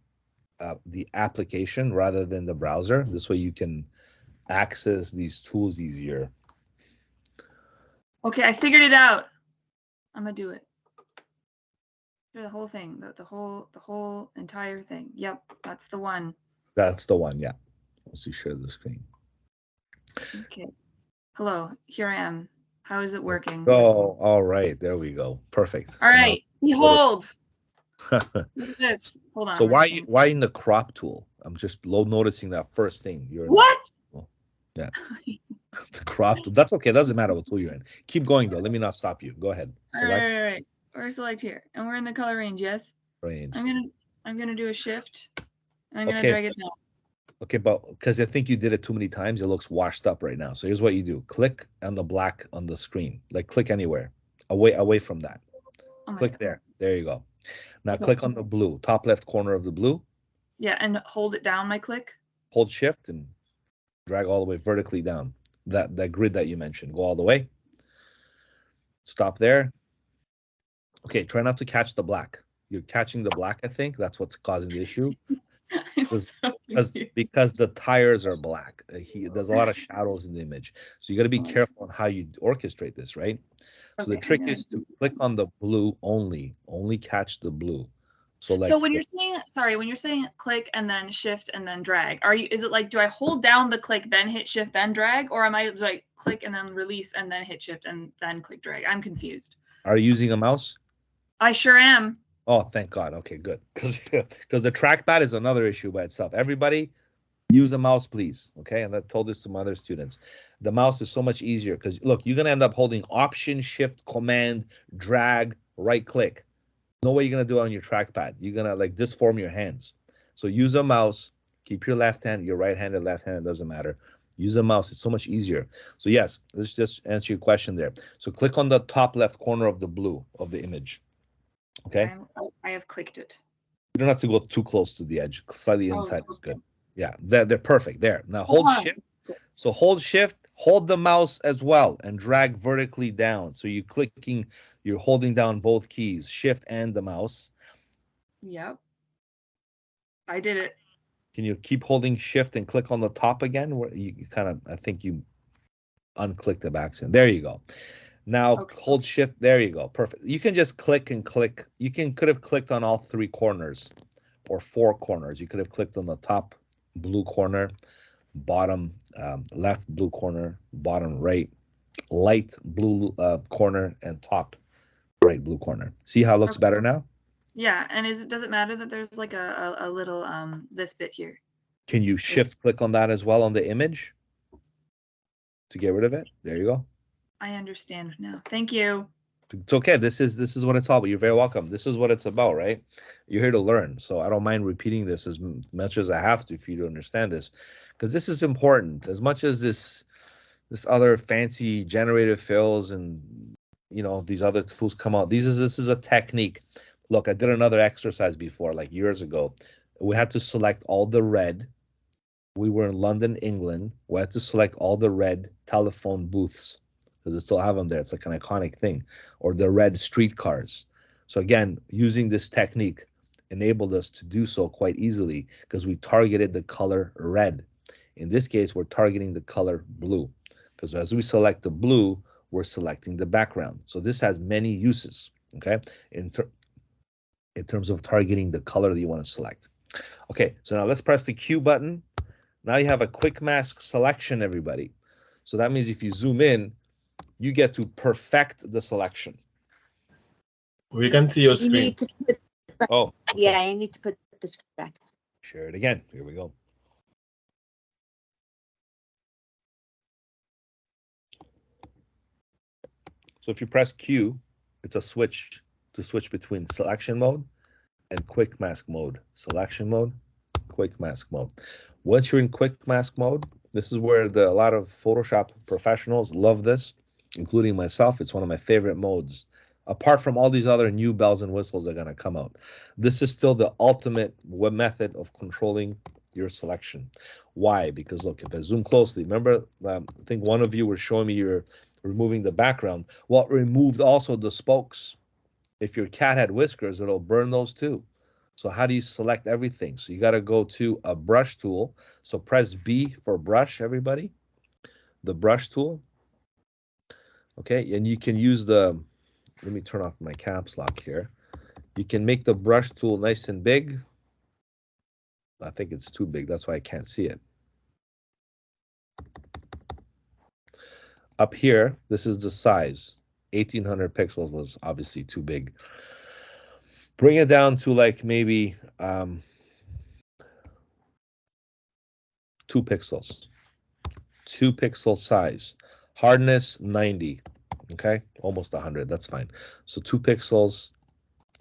application rather than the browser. This way you can access these tools easier. Okay, I figured it out. I'm gonna do it. The whole thing, the whole entire thing. Yep, that's the one. That's the one, yeah. Let's see, share the screen. Okay. Hello, here I am. How is it working? Oh, all right, there we go. Perfect. All right, behold. Look at this. Hold on. So why in the crop tool? I'm just noticing that first thing. What? Yeah. The crop tool. That's okay. Doesn't matter what tool you're in. Keep going though. Let me not stop you. Go ahead. Select. All right. We're select here, and we're in the color range. Yes. Range. I'm gonna do a shift, and I'm gonna drag it down. Okay, but because I think you did it too many times, it looks washed up right now. So here's what you do: click on the black on the screen. Like click anywhere, away from that. Click there. There you go. Now click on the blue, top left corner of the blue. Yeah, and hold it down. My click. Hold shift and drag all the way vertically down. That grid that you mentioned. Go all the way. Stop there. Okay, try not to catch the black. You're catching the black, I think. That's what's causing the issue. Because the tires are black. There's a lot of shadows in the image. So you got to be careful on how you orchestrate this, right? So the trick is to click on the blue only catch the blue. So like, So when you're saying, sorry, when you're saying click and then shift and then drag, is it like, do I hold down the click, then hit shift, then drag? Or do I click and then release and then hit shift and then click drag? I'm confused. are you using a mouse? I sure am. Oh, thank God. Okay, good. Because the trackpad is another issue by itself. Everybody use a mouse, please. Okay. And I told this to my other students. The mouse is so much easier because look, you're going to end up holding Option, Shift, Command, drag, right click. No way you're going to do it on your trackpad. You're going to like disform your hands. So use a mouse. Keep your left hand, your right handed, left hand, doesn't matter. Use a mouse. It's so much easier. So yes, let's just answer your question there. So click on the top left corner of the blue of the image. Okay. I have clicked it. You don't have to go too close to the edge. Slightly inside is good. Yeah, they're perfect. There. Now hold shift. So hold shift, hold the mouse as well, and drag vertically down. So you're holding down both keys, shift and the mouse. Yep. I did it. Can you keep holding shift and click on the top again? Where you kind of, I think you unclicked the backside. There you go. Now hold shift. There you go. Perfect. You can just click and click. You could have clicked on all 3 corners or 4 corners. You could have clicked on the top blue corner, bottom left blue corner, bottom right light blue corner, and top right blue corner. See how it looks better now? Yeah, and does it matter that there's like a little this bit here? Can you shift click on that as well on the image to get rid of it? There you go. I understand now. Thank you. It's okay. This is what it's all about. You're very welcome. This is what it's about, right? You're here to learn. So I don't mind repeating this as much as I have to for you to understand this, because this is important. As much as this other fancy generative fills and these other tools come out, this is a technique. Look, I did another exercise before, like years ago. We had to select all the red. We were in London, England. We had to select all the red telephone booths because they still have them there. It's like an iconic thing. Or the red streetcars. So again, using this technique enabled us to do so quite easily because we targeted the color red. In this case, we're targeting the color blue because as we select the blue, we're selecting the background. So this has many uses, okay, in terms of targeting the color that you want to select. Okay, so now let's press the Q button. Now you have a quick mask selection, everybody. So that means if you zoom in, you get to perfect the selection. We can see your You screen. need to put Oh, yeah, you need to put the screen back. share it again. Here we go. So if you press Q, it's a switch to switch between selection mode and quick mask mode. Selection mode, quick mask mode. Once you're in quick mask mode, this is where a lot of Photoshop professionals love this, including myself. It's one of my favorite modes. Apart from all these other new bells and whistles that are going to come out, this is still the ultimate method of controlling your selection. Why? Because look, if I zoom closely, remember, I think one of you were showing me you're removing the background. Well, it removed also the spokes. If your cat had whiskers, it'll burn those too. So how do you select everything? So you got to go to a brush tool. So press B for brush, everybody. The brush tool. Okay, and you can use let me turn off my caps lock here. You can make the brush tool nice and big. I think it's too big. That's why I can't see it. Up here, this is the size. 1800 pixels was obviously too big. Bring it down to like maybe 2 pixels. 2 pixel size. Hardness 90. Okay, almost 100. That's fine. So 2 pixels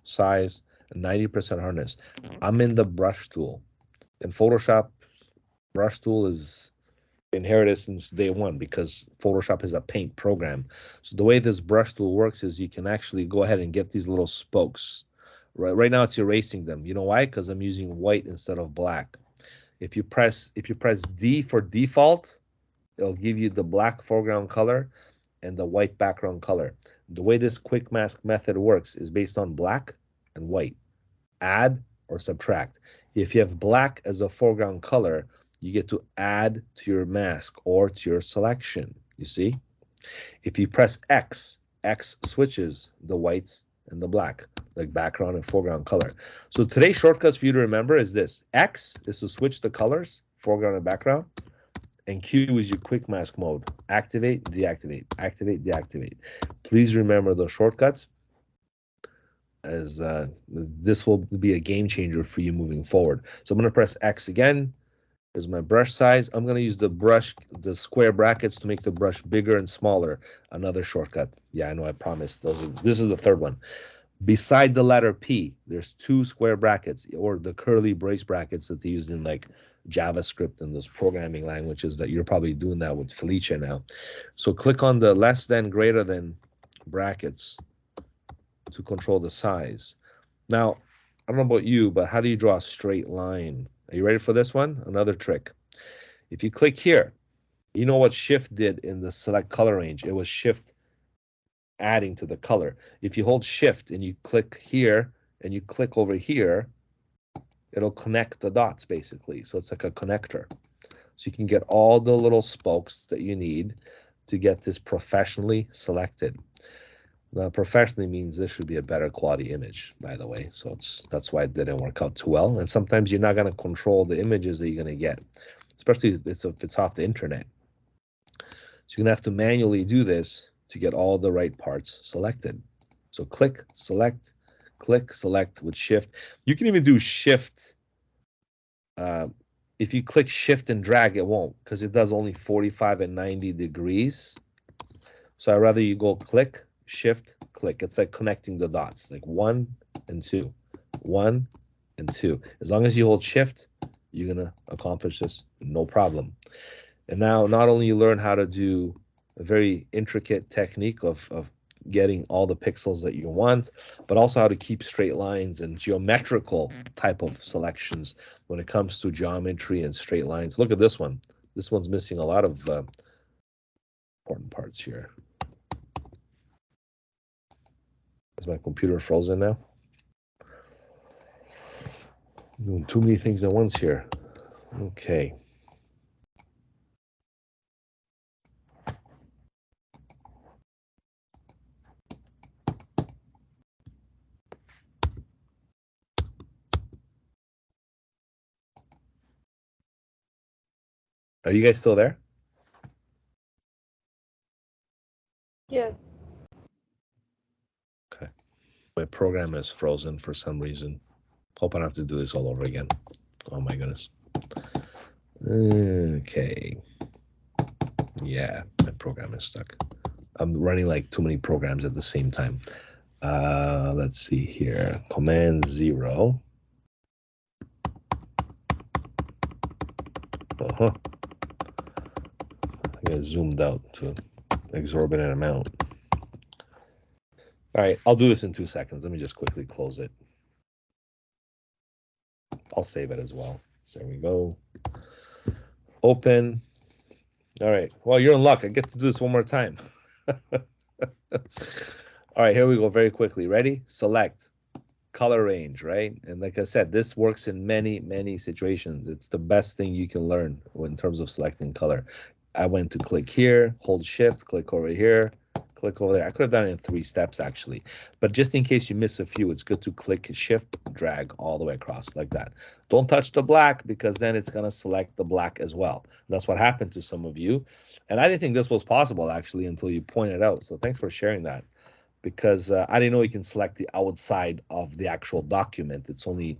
size, 90% hardness. I'm in the brush tool. In Photoshop, brush tool is inherited since day one because Photoshop is a paint program. So the way this brush tool works is you can actually go ahead and get these little spokes. Right now it's erasing them. You know why? Because I'm using white instead of black. If you press D for default, it'll give you the black foreground color and the white background color. The way this quick mask method works is based on black and white. Add or subtract. If you have black as a foreground color, you get to add to your mask or to your selection. You see? If you press X, X switches the whites and the black, like background and foreground color. So today's shortcuts for you to remember is this. X is to switch the colors, foreground and background. And Q is your quick mask mode. Activate, deactivate, activate, deactivate. Please remember those shortcuts, as this will be a game changer for you moving forward. So I'm going to press X again. Here's my brush size. I'm going to use the square brackets to make the brush bigger and smaller. Another shortcut. Yeah, I know, I promised. This is the third one. Beside the letter P, there's 2 square brackets, or the curly brace brackets that they used in like JavaScript and those programming languages that you're probably doing that with Felicia now. So click on the less than, greater than brackets to control the size. Now, I don't know about you, but how do you draw a straight line? Are you ready for this one? Another trick. If you click here, you know what Shift did in the select color range? It was Shift adding to the color. If you hold Shift and you click here and you click over here, it'll connect the dots basically. So it's like a connector. So you can get all the little spokes that you need to get this professionally selected. Now, professionally means this should be a better quality image, by the way. So that's why it didn't work out too well. And sometimes you're not going to control the images that you're going to get, especially if it's off the internet. So you're going to have to manually do this to get all the right parts selected. So click, select with Shift. You can even do Shift. If you click Shift and drag, it won't, because it does only 45 and 90 degrees. So I'd rather you go click, Shift, click. It's like connecting the dots, like 1 and 2, 1 and 2. As long as you hold Shift, you're going to accomplish this, no problem. And now not only you learn how to do a very intricate technique of getting all the pixels that you want, but also how to keep straight lines and geometrical type of selections when it comes to geometry and straight lines. Look at this one. This one's missing a lot of important parts here. Is my computer frozen now? Doing too many things at once here. Okay. Are you guys still there? Yes. Okay. My program is frozen for some reason. Hope I don't have to do this all over again. Oh my goodness. Okay. Yeah, my program is stuck. I'm running like too many programs at the same time. Let's see here. Command 0. I think I zoomed out to exorbitant amount. All right, I'll do this in 2 seconds. Let me just quickly close it. I'll save it as well. There we go. Open. All right. Well, you're in luck. I get to do this one more time. All right, here we go very quickly. Ready? Select. Color range, right? And like I said, this works in many, many situations. It's the best thing you can learn in terms of selecting color. I went to click here, hold Shift, click over here, click over there. I could have done it in 3 steps actually, but just in case you miss a few, it's good to click Shift, drag all the way across like that. Don't touch the black, because then it's going to select the black as well. That's what happened to some of you. And I didn't think this was possible actually until you pointed out. So thanks for sharing that, because I didn't know you can select the outside of the actual document. It's only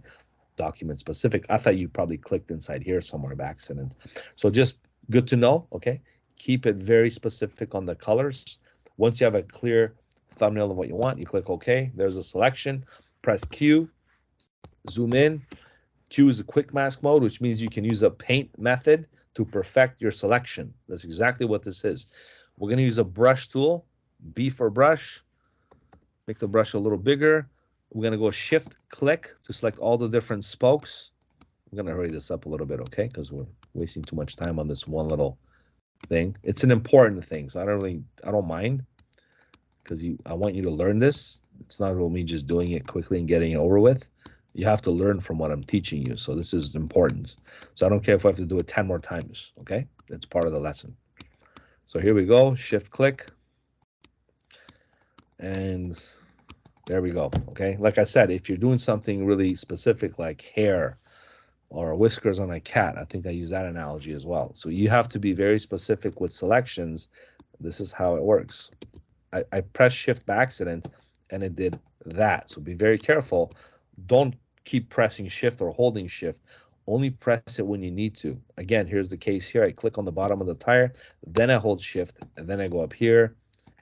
document specific. I thought you probably clicked inside here somewhere by accident. So just good to know, okay? Keep it very specific on the colors. Once you have a clear thumbnail of what you want, you click OK. There's a selection. Press Q, zoom in. Q is the quick mask mode, which means you can use a paint method to perfect your selection. That's exactly what this is. We're going to use a brush tool, B for brush. Make the brush a little bigger. We're going to go Shift click to select all the different spokes. I'm going to hurry this up a little bit, okay? Because we're wasting too much time on this one little thing. It's an important thing, so I don't mind, because I want you to learn this. It's not about me just doing it quickly and getting it over with. You have to learn from what I'm teaching you. So this is important. So I don't care if I have to do it 10 more times, okay? It's part of the lesson. So here we go, Shift click. And There we go. Okay. Like I said, if you're doing something really specific like hair or whiskers on a cat, I think I use that analogy as well. So you have to be very specific with selections. This is how it works. I pressed shift by accident and it did that. So be very careful. Don't keep pressing shift or holding shift. Only press it when you need to. Again, here's the case here. I click on the bottom of the tire, then I hold shift, and then I go up here,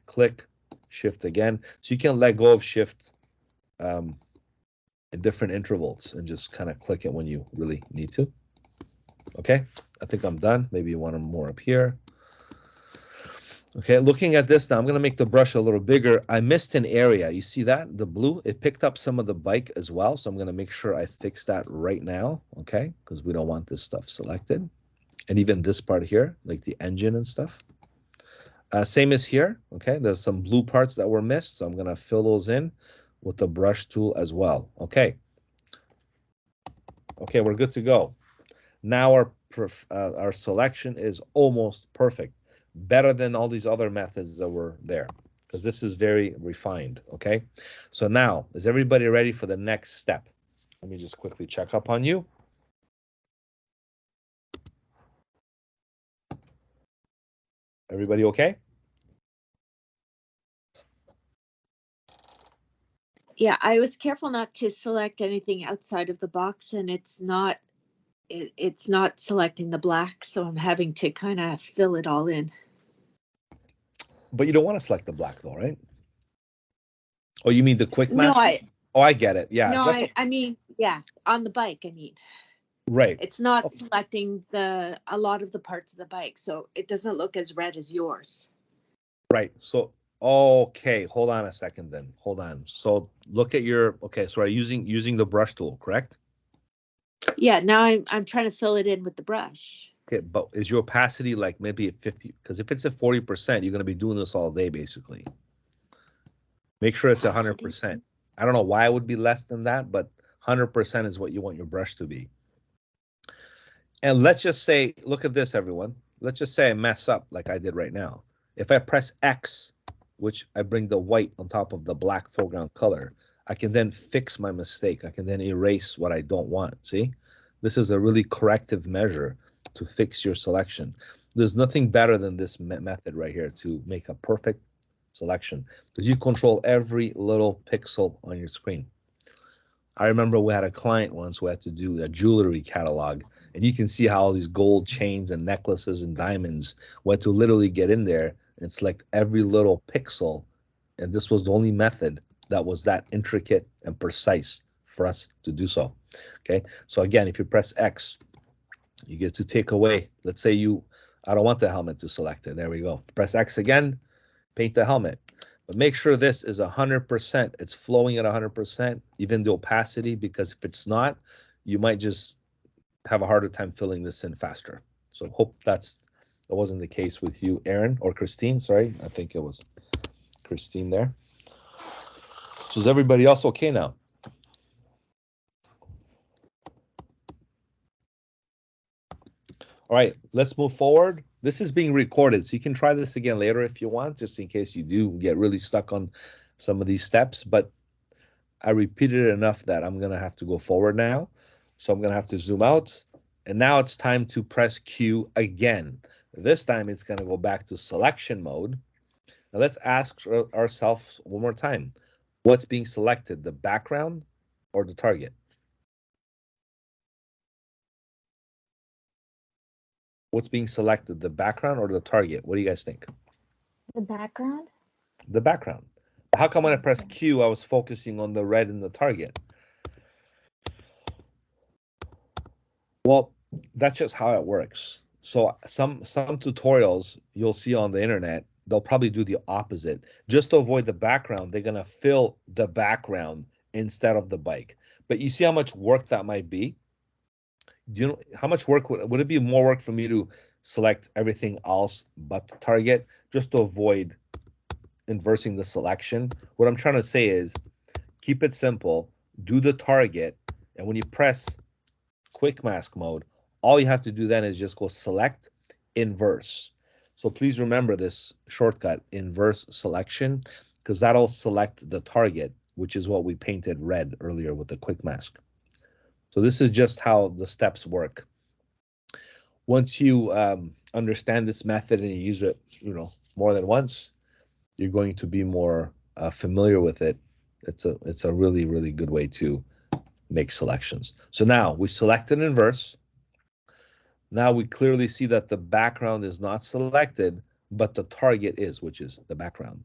click, shift again. So you can let go of shift in different intervals and just kind of click it when you really need to. Okay, I think I'm done. Maybe you want them more up here. Okay, looking at this now, I'm going to make the brush a little bigger. I missed an area. You see that? The blue, it picked up some of the bike as well. So I'm going to make sure I fix that right now, okay? Because we don't want this stuff selected. And even this part here, like the engine and stuff. Same as here, okay? There's some blue parts that were missed. So I'm going to fill those in with the brush tool as well, okay? Okay, we're good to go. Now our selection is almost perfect. Better than all these other methods that were there, because this is very refined, okay? So now, is everybody ready for the next step? Let me just quickly check up on you. Everybody okay? Yeah, I was careful not to select anything outside of the box, and it's not selecting the black, so I'm having to kind of fill it all in. But you don't want to select the black though, right? Oh, you mean the quick mask? No, I get it. Yeah. no, That's I mean, yeah, on the bike, I mean. right. It's not selecting a lot of the parts of the bike, so it doesn't look as red as yours. Right. So, okay, hold on a second then. Hold on. So look at your, okay, so are you using the brush tool, correct? Yeah, now I'm trying to fill it in with the brush. Okay, but is your opacity like maybe at 50? Because if it's at 40%, you're going to be doing this all day, basically. Make sure it's 100%. I don't know why it would be less than that, but 100% is what you want your brush to be. And let's just say, look at this, everyone. Let's just say I mess up like I did right now. If I press X, which I bring the white on top of the black foreground color, I can then fix my mistake. I can then erase what I don't want. See, this is a really corrective measure to fix your selection. There's nothing better than this method right here to make a perfect selection, because you control every little pixel on your screen. I remember we had a client once who had to do a jewelry catalog, and you can see how all these gold chains and necklaces and diamonds, we had to literally get in there and select every little pixel. And this was the only method that was that intricate and precise for us to do so. Okay, so again, if you press X, you get to take away, let's say I don't want the helmet to select it. There we go. Press X again, paint the helmet. But make sure this is 100%. It's flowing at 100%, even the opacity, because if it's not, you might just have a harder time filling this in faster. So hope that wasn't the case with you, Aaron, or Christine. Sorry, I think it was Christine there. So is everybody else okay now? All right, let's move forward. This is being recorded, so you can try this again later if you want, just in case you do get really stuck on some of these steps. But I repeated it enough that I'm going to have to go forward now. So I'm going to have to zoom out. And now it's time to press Q again. This time it's going to go back to selection mode. Now let's ask ourselves one more time. What's being selected, the background or the target? What's being selected, the background or the target? What do you guys think? The background? The background. How come when I pressed Q, I was focusing on the red and the target? Well, that's just how it works. So some tutorials you'll see on the internet, they'll probably do the opposite. Just to avoid the background, they're going to fill the background instead of the bike. But you see how much work that might be? Do you know how much work would it be more work for me to select everything else but the target, just to avoid inversing the selection? What I'm trying to say is keep it simple, do the target, and when you press quick mask mode, all you have to do then is just go select inverse. So please remember this shortcut, inverse selection, because that'll select the target which is what we painted red earlier with the quick mask. So this is just how the steps work. Once you understand this method and you use it, more than once, you're going to be more familiar with it. It's a really, really good way to make selections. So now we selected inverse. Now we clearly see that the background is not selected, but the target is, which is the background.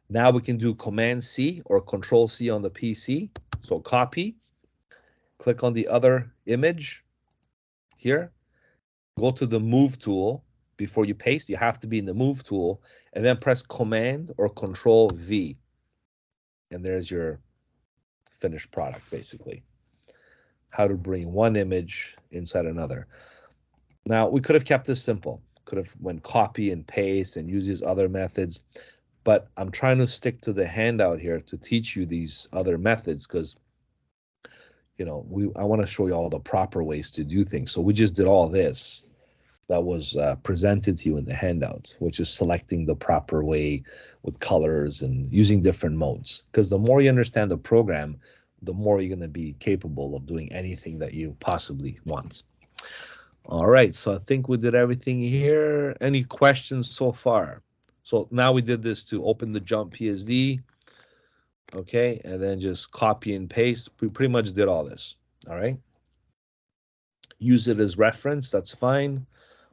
Now we can do Command C or Control C on the PC. So copy, click on the other image here, go to the Move tool. Before you paste, you have to be in the Move tool, and then press Command or Control V. And there's your finished product, basically. How to bring one image inside another. Now, we could have kept this simple. Could have went copy and paste and use these other methods. But I'm trying to stick to the handout here to teach you these other methods because, I want to show you all the proper ways to do things. So we just did all this that was presented to you in the handout, which is selecting the proper way with colors and using different modes. Because the more you understand the program, the more you're going to be capable of doing anything that you possibly want. All right, so I think we did everything here. Any questions so far? So now we did this to open the jump PSD, okay, and then just copy and paste. We pretty much did all this, all right? Use it as reference, that's fine,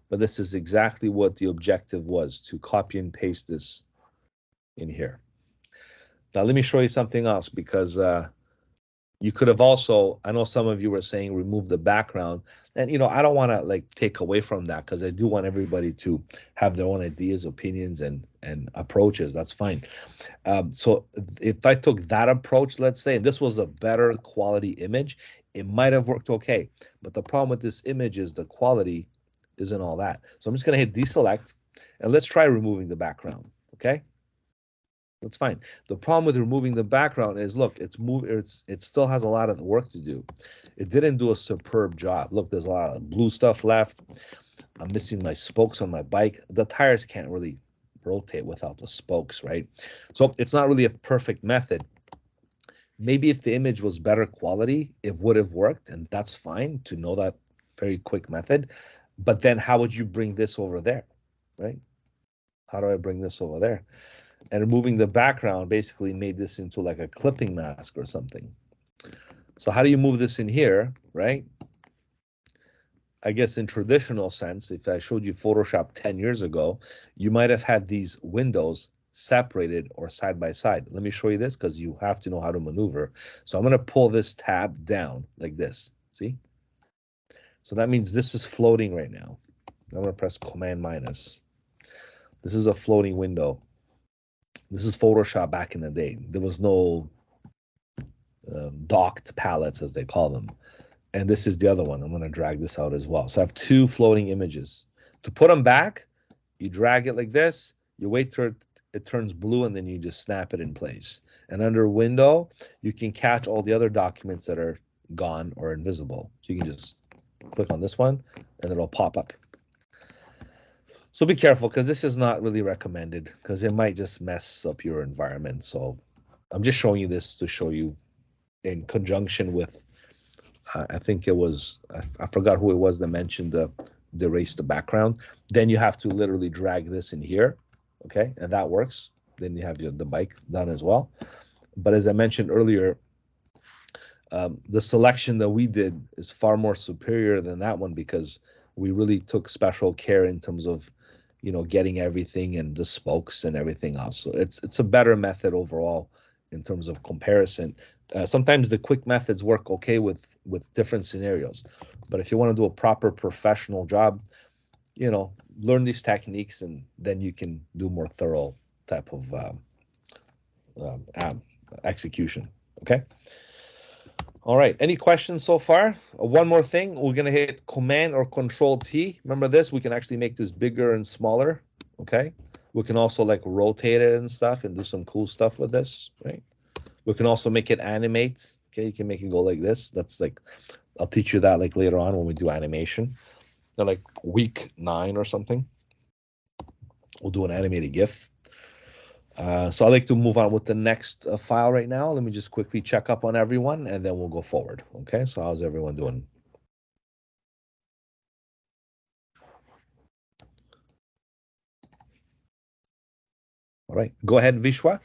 but this is exactly what the objective was, to copy and paste this in here. Now let me show you something else, because you could have also, I know some of you were saying remove the background, and I don't want to take away from that, because I do want everybody to have their own ideas, opinions, and approaches. That's fine. So if I took that approach, let's say, and this was a better quality image, it might have worked okay. But the problem with this image is the quality isn't all that. So I'm just going to hit deselect, and let's try removing the background. Okay. That's fine. The problem with removing the background is, look, it still has a lot of work to do. It didn't do a superb job. Look, there's a lot of blue stuff left. I'm missing my spokes on my bike. The tires can't really rotate without the spokes, right? So it's not really a perfect method. Maybe if the image was better quality, it would have worked, and that's fine to know that very quick method. But then how would you bring this over there, right? How do I bring this over there? And removing the background basically made this into like a clipping mask or something. So how do you move this in here, right? I guess in traditional sense, if I showed you Photoshop 10 years ago, you might have had these windows separated or side by side. Let me show you this, because you have to know how to maneuver. So I'm going to pull this tab down like this. See? So that means this is floating right now. I'm going to press Command minus. This is a floating window. This is Photoshop back in the day. There was no docked palettes, as they call them. And this is the other one. I'm going to drag this out as well. So I have two floating images. To put them back, you drag it like this. You wait till it turns blue, and then you just snap it in place. And under window, you can catch all the other documents that are gone or invisible. So you can just click on this one, and it'll pop up. So be careful, because this is not really recommended, because it might just mess up your environment. So I'm just showing you this to show you in conjunction with, I think it was, I forgot who it was that mentioned the erase the background. Then you have to literally drag this in here, okay? And that works. Then you have the bike done as well. But as I mentioned earlier, the selection that we did is far more superior than that one, because we really took special care in terms of, getting everything and the spokes and everything else. So it's a better method overall in terms of comparison. Sometimes the quick methods work okay with different scenarios, but if you want to do a proper professional job, learn these techniques, and then you can do more thorough type of execution. Okay. All right, any questions so far? One more thing, we're gonna hit Command or Control T. Remember this, we can actually make this bigger and smaller, okay? We can also rotate it and stuff and do some cool stuff with this, right? We can also make it animate, okay? You can make it go like this. That's I'll teach you that later on when we do animation. Like week 9 or something. We'll do an animated GIF. So I'd like to move on with the next file right now. Let me just quickly check up on everyone and then we'll go forward. Okay, so how's everyone doing? All right, go ahead, Vishwa.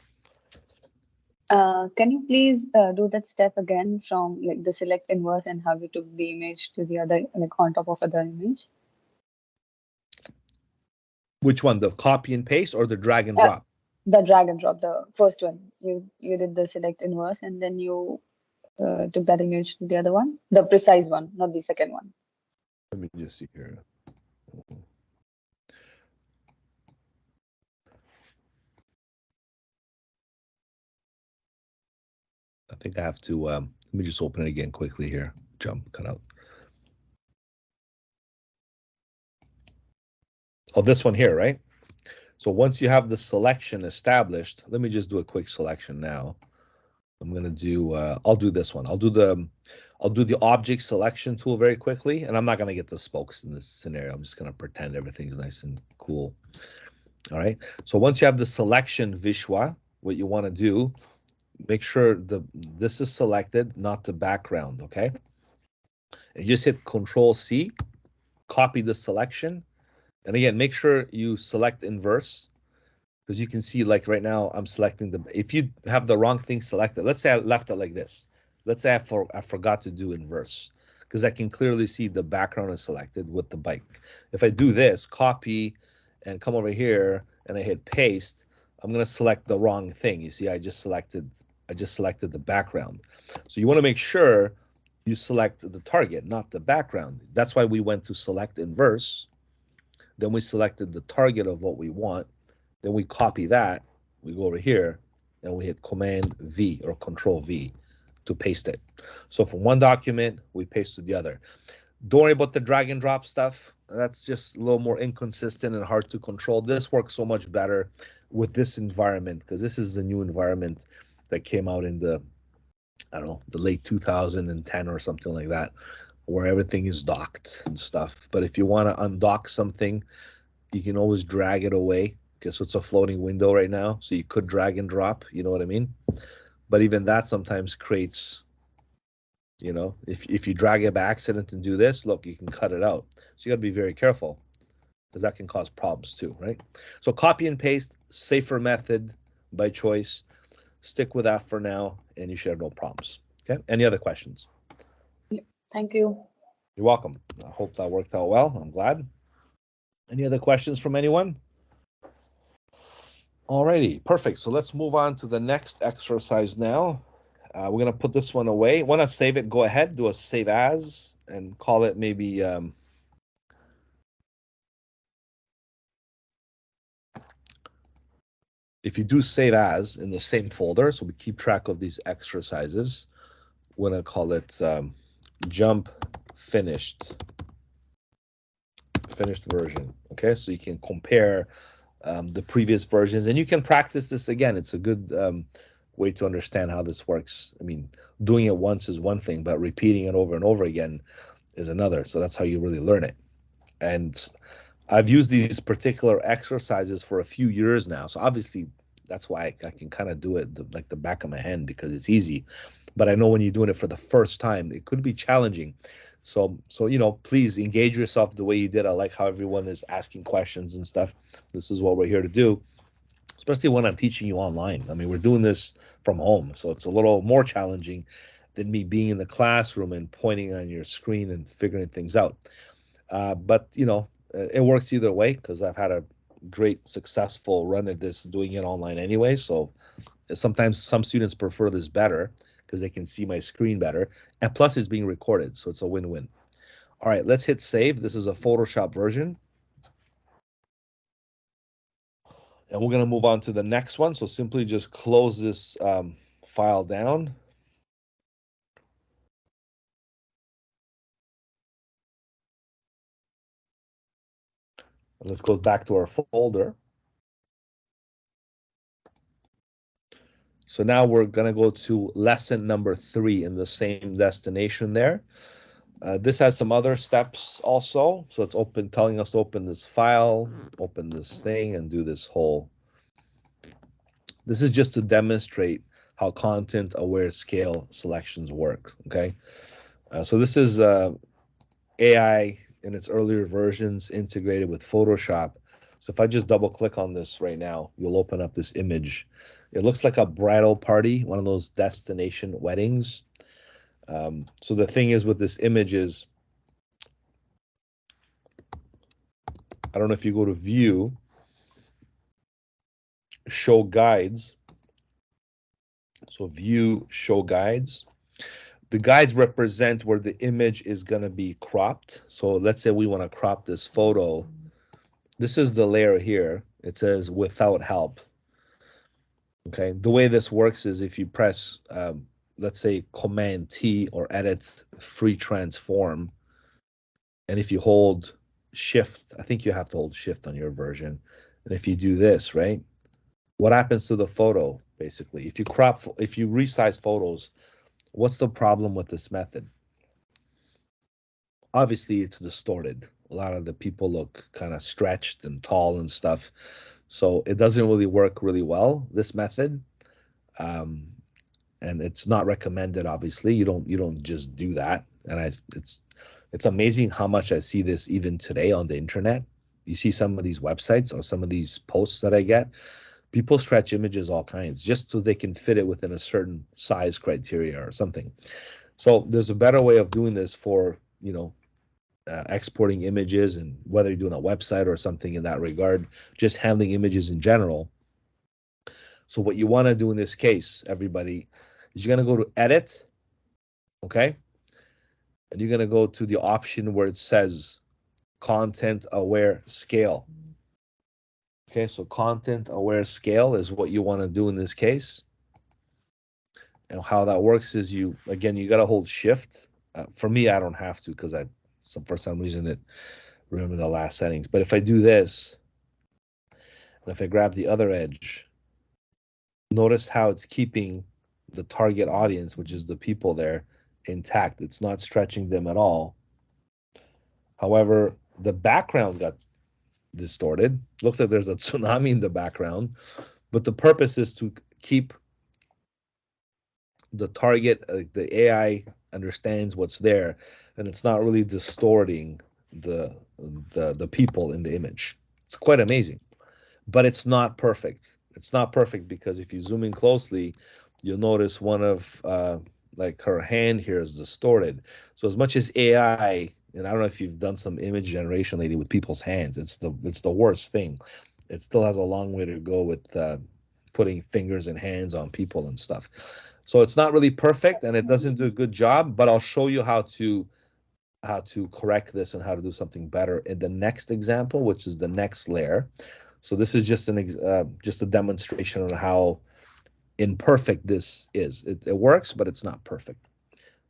Can you please do that step again from like the select inverse and how you took the image to the other, like on top of other image? Which one, the copy and paste or the drag and Uh, drop? The drag and drop, the first one. You did the select inverse and then you took that image to the other one, the precise one, not the second one. Let me just see here. I think I have to, let me just open it again quickly here. Cut out. Oh, this one here, right? So once you have the selection established, let me just do a quick selection now. I'm gonna do, I'll do this one. I'll do the object selection tool very quickly, and I'm not gonna get the spokes in this scenario. I'm just gonna pretend everything's nice and cool. All right. So once you have the selection Vishwa, what you want to do, make sure this is selected, not the background. Okay. And just hit Control C, copy the selection, and again, make sure you select inverse because you can see like right now I'm selecting if you have the wrong thing selected, let's say I left it like this. Let's say I forgot to do inverse because I can clearly see the background is selected with the bike. If I do this, copy and come over here and I hit paste, I'm going to select the wrong thing. You see, I just selected the background. So you want to make sure you select the target, not the background. That's why we went to select inverse. Then we selected the target of what we want. Then we copy that, we go over here, and we hit Command V or Control V to paste it. So from one document, we paste to the other. Don't worry about the drag and drop stuff. That's just a little more inconsistent and hard to control. This works so much better with this environment because this is the new environment that came out in the, I don't know, the late 2010 or something like that, where everything is docked and stuff. But if you want to undock something, you can always drag it away because it's a floating window right now. So you could drag and drop, you know what I mean? But even that sometimes creates, if you drag it by accident and do this, look, you can cut it out. So you got to be very careful because that can cause problems too, right? So copy and paste, safer method by choice. Stick with that for now, and you should have no problems. Okay. Any other questions? Thank you. You're welcome. I hope that worked out well. I'm glad. Any other questions from anyone? Alrighty, perfect. So let's move on to the next exercise now. We're gonna put this one away. Want to save it? Go ahead, do a save as, and call it maybe. If you do save as in the same folder, so we keep track of these exercises, we're gonna call it jump finished version. Okay, so you can compare the previous versions, and you can practice this again. It's a good way to understand how this works. I mean, doing it once is one thing, but repeating it over and over again is another. So that's how you really learn it. And I've used these particular exercises for a few years now. So obviously that's why I can kind of do it like the back of my hand because it's easy. But I know when you're doing it for the first time, it could be challenging. So please engage yourself the way you did. I like how everyone is asking questions and stuff. This is what we're here to do, especially when I'm teaching you online. I mean, we're doing this from home, so it's a little more challenging than me being in the classroom and pointing on your screen and figuring things out. But it works either way because I've had a great successful run at this doing it online anyway. So sometimes some students prefer this better because they can see my screen better. And plus it's being recorded, so it's a win-win. All right, let's hit save. This is a Photoshop version. And we're going to move on to the next one. So simply just close this file down. Let's go back to our folder. So now we're going to go to lesson number 3 in the same destination there. This has some other steps also. So it's telling us to open this file, open this thing, and do this whole This is just to demonstrate how content-aware scale selections work, okay? So this is AI in its earlier versions integrated with Photoshop. So if I just double click on this right now, you'll open up this image. It looks like a bridal party, one of those destination weddings. So the thing is with this image is, I don't know if you go to view, show guides. So view, show guides. The guides represent where the image is going to be cropped. So let's say we want to crop this photo. This is the layer here. It says without help. Okay. The way this works is if you press, let's say Command T or edit free transform, and if you hold Shift, I think you have to hold Shift on your version. And if you do this, right, what happens to the photo? Basically, if you resize photos, what's the problem with this method? Obviously, it's distorted. A lot of the people look kind of stretched and tall and stuff. So it doesn't really work really well, this method. And it's not recommended, obviously. You don't just do that. And it's amazing how much I see this even today on the internet. You see some of these websites or some of these posts that I get, people stretch images all kinds just so they can fit it within a certain size criteria or something. So there's a better way of doing this for, exporting images, and whether you're doing a website or something in that regard, just handling images in general. So what you want to do in this case, everybody, is you're going to go to edit, okay? And you're going to go to the option where it says content aware scale. Okay, so content aware scale is what you want to do in this case. And how that works is you got to hold shift. For me, I don't have to because for some reason it remember the last settings. But if I do this, and if I grab the other edge, notice how it's keeping the target audience, which is the people there, intact. It's not stretching them at all. However, the background got distorted. Looks like there's a tsunami in the background, but the purpose is to keep the target, the AI understands what's there, and it's not really distorting the people in the image. It's quite amazing, but it's not perfect. It's not perfect because if you zoom in closely, you'll notice one of like her hand here is distorted. So as much as AI, and I don't know if you've done some image generation lately with people's hands, it's the worst thing. It still has a long way to go with putting fingers and hands on people and stuff. So it's not really perfect and it doesn't do a good job, but I'll show you how to correct this and how to do something better in the next example, which is the next layer. So this is just just a demonstration on how imperfect this is. It works, but it's not perfect.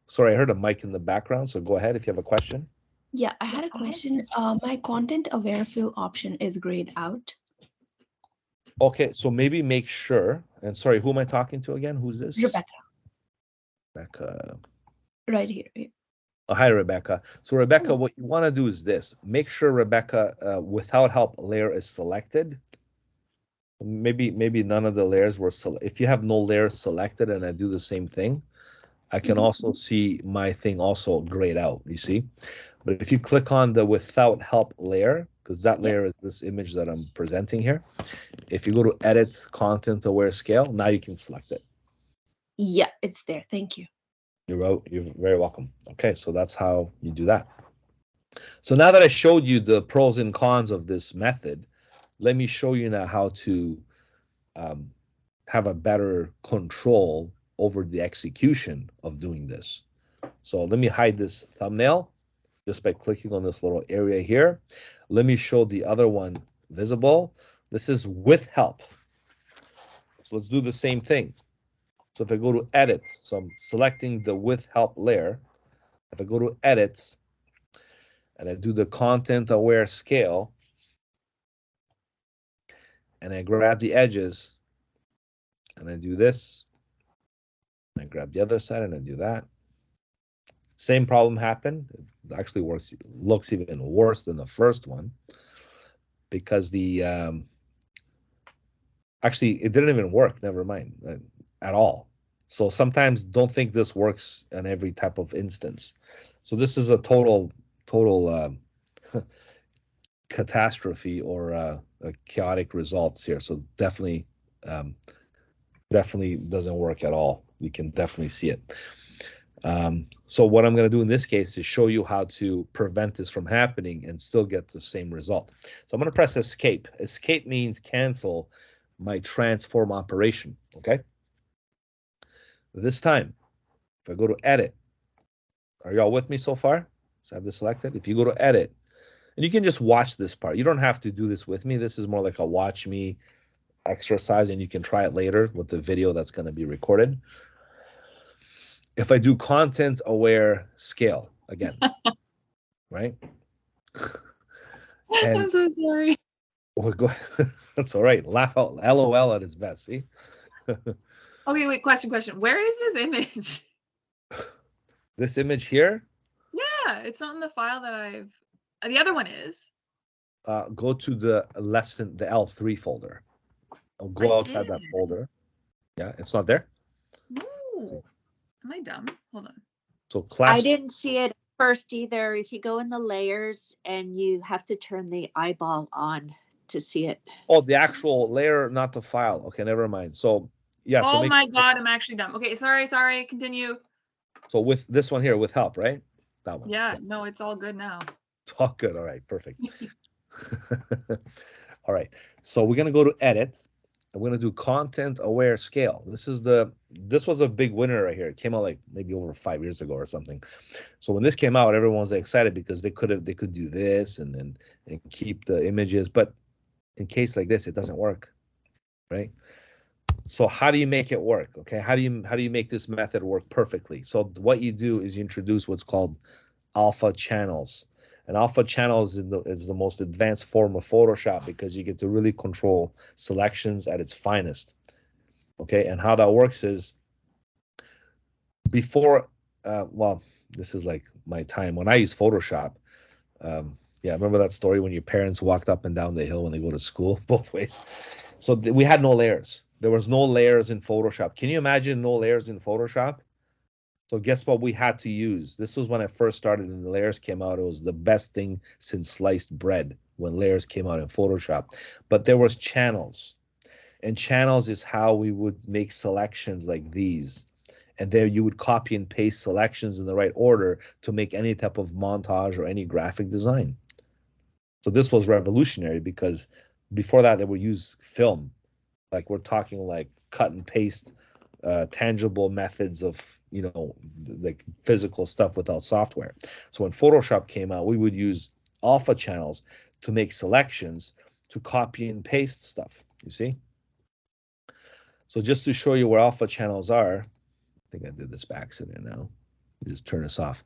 Sorry, I heard a mic in the background, so go ahead if you have a question. Yeah, I had a question. My content aware fill option is grayed out. Okay, so maybe make sure, and sorry, who am I talking to again? Who's this? Rebecca, Rebecca. right here. Oh, hi, Rebecca. So Rebecca, what you want to do is this. Make sure Rebecca, without help layer is selected. Maybe none of the layers were selected. If you have no layers selected and I do the same thing, I can also see my thing also grayed out, you see? But if you click on the without help layer, because that layer is this image that I'm presenting here. If you go to edit content aware scale, now you can select it. Yeah, it's there. Thank you. You're very welcome. Okay, so that's how you do that. So now that I showed you the pros and cons of this method, let me show you now how to have a better control over the execution of doing this. So let me hide this thumbnail just by clicking on this little area here. Let me show the other one visible. This is with help. So let's do the same thing. So if I go to edit, so I'm selecting the with help layer. If I go to edit and I do the content aware scale and I grab the edges and I do this, and I grab the other side and I do that. Same problem happened. It actually looks even worse than the first one because the Actually, it didn't even work. Never mind, at all. So sometimes don't think this works in every type of instance. So this is a total catastrophe or a chaotic results here. So um, definitely doesn't work at all. You can definitely see it. So what I'm going to do in this case is show you how to prevent this from happening and still get the same result. So I'm going to press escape. Escape means cancel my transform operation, okay? This time, if I go to edit, are y'all with me so far? So I have this selected. If you go to edit, and you can just watch this part. You don't have to do this with me. This is more like a watch me exercise, and you can try it later with the video that's going to be recorded. If I do content aware scale again, right? I'm so sorry. Well, go, that's all right. Laugh out, LOL at its best. See? Okay, wait, question. Where is this image? This image here, Yeah, it's not in the file that I've. The other one is. go to the lesson, the L3 folder. Go outside that folder. Yeah, it's not there. No. Am I dumb? Hold on. So class. I didn't see it first either. If you go in the layers and you have to turn the eyeball on to see it. Oh, the actual layer, not the file. Okay, never mind. So yeah. Oh so my God, I'm actually dumb. Okay, sorry. Continue. So with this one here, with help, right? That one. Yeah, no, it's all good now. It's all good. All right, perfect. All right. So we're gonna go to edit. And we're gonna do content aware scale. This was a big winner right here. It came out like maybe over 5 years ago or something. So when this came out, everyone was excited because they could do this and keep the images. But in case like this, it doesn't work, right? So how do you make it work? Okay, how do you make this method work perfectly? So what you do is you introduce what's called alpha channels. And alpha channels is the most advanced form of Photoshop because you get to really control selections at its finest. Okay, and how that works is before, well, this is like my time when I use Photoshop. Yeah, remember that story when your parents walked up and down the hill when they go to school, both ways. So we had no layers. There was no layers in Photoshop. Can you imagine no layers in Photoshop? So guess what we had to use? This was when I first started and the layers came out. It was the best thing since sliced bread when layers came out in Photoshop. But there was channels. And channels is how we would make selections like these. And there you would copy and paste selections in the right order to make any type of montage or any graphic design. So this was revolutionary because before that they would use film. Like we're talking like cut and paste, tangible methods of, like physical stuff without software. So when Photoshop came out, we would use alpha channels to make selections to copy and paste stuff, you see? So just to show you where alpha channels are, I think I did this by accident now. Just turn this off.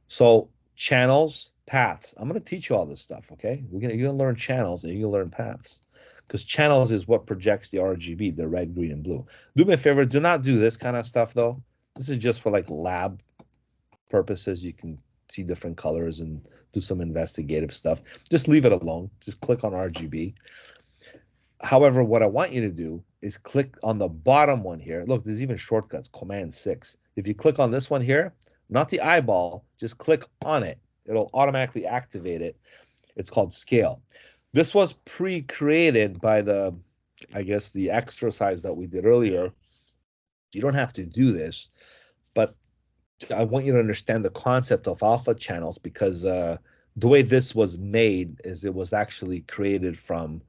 So channels, paths. I'm going to teach you all this stuff, okay? You're going to learn channels and you're going to learn paths. Because channels is what projects the RGB, the red, green, and blue. Do me a favor, do not do this kind of stuff, though. This is just for like lab purposes. You can see different colors and do some investigative stuff. Just leave it alone. Just click on RGB. However, what I want you to do is click on the bottom one here. Look, there's even shortcuts, Command 6. If you click on this one here, not the eyeball, just click on it. It'll automatically activate it. It's called scale. This was pre-created by I guess, the exercise that we did earlier. You don't have to do this, but I want you to understand the concept of alpha channels because the way this was made is it was actually created from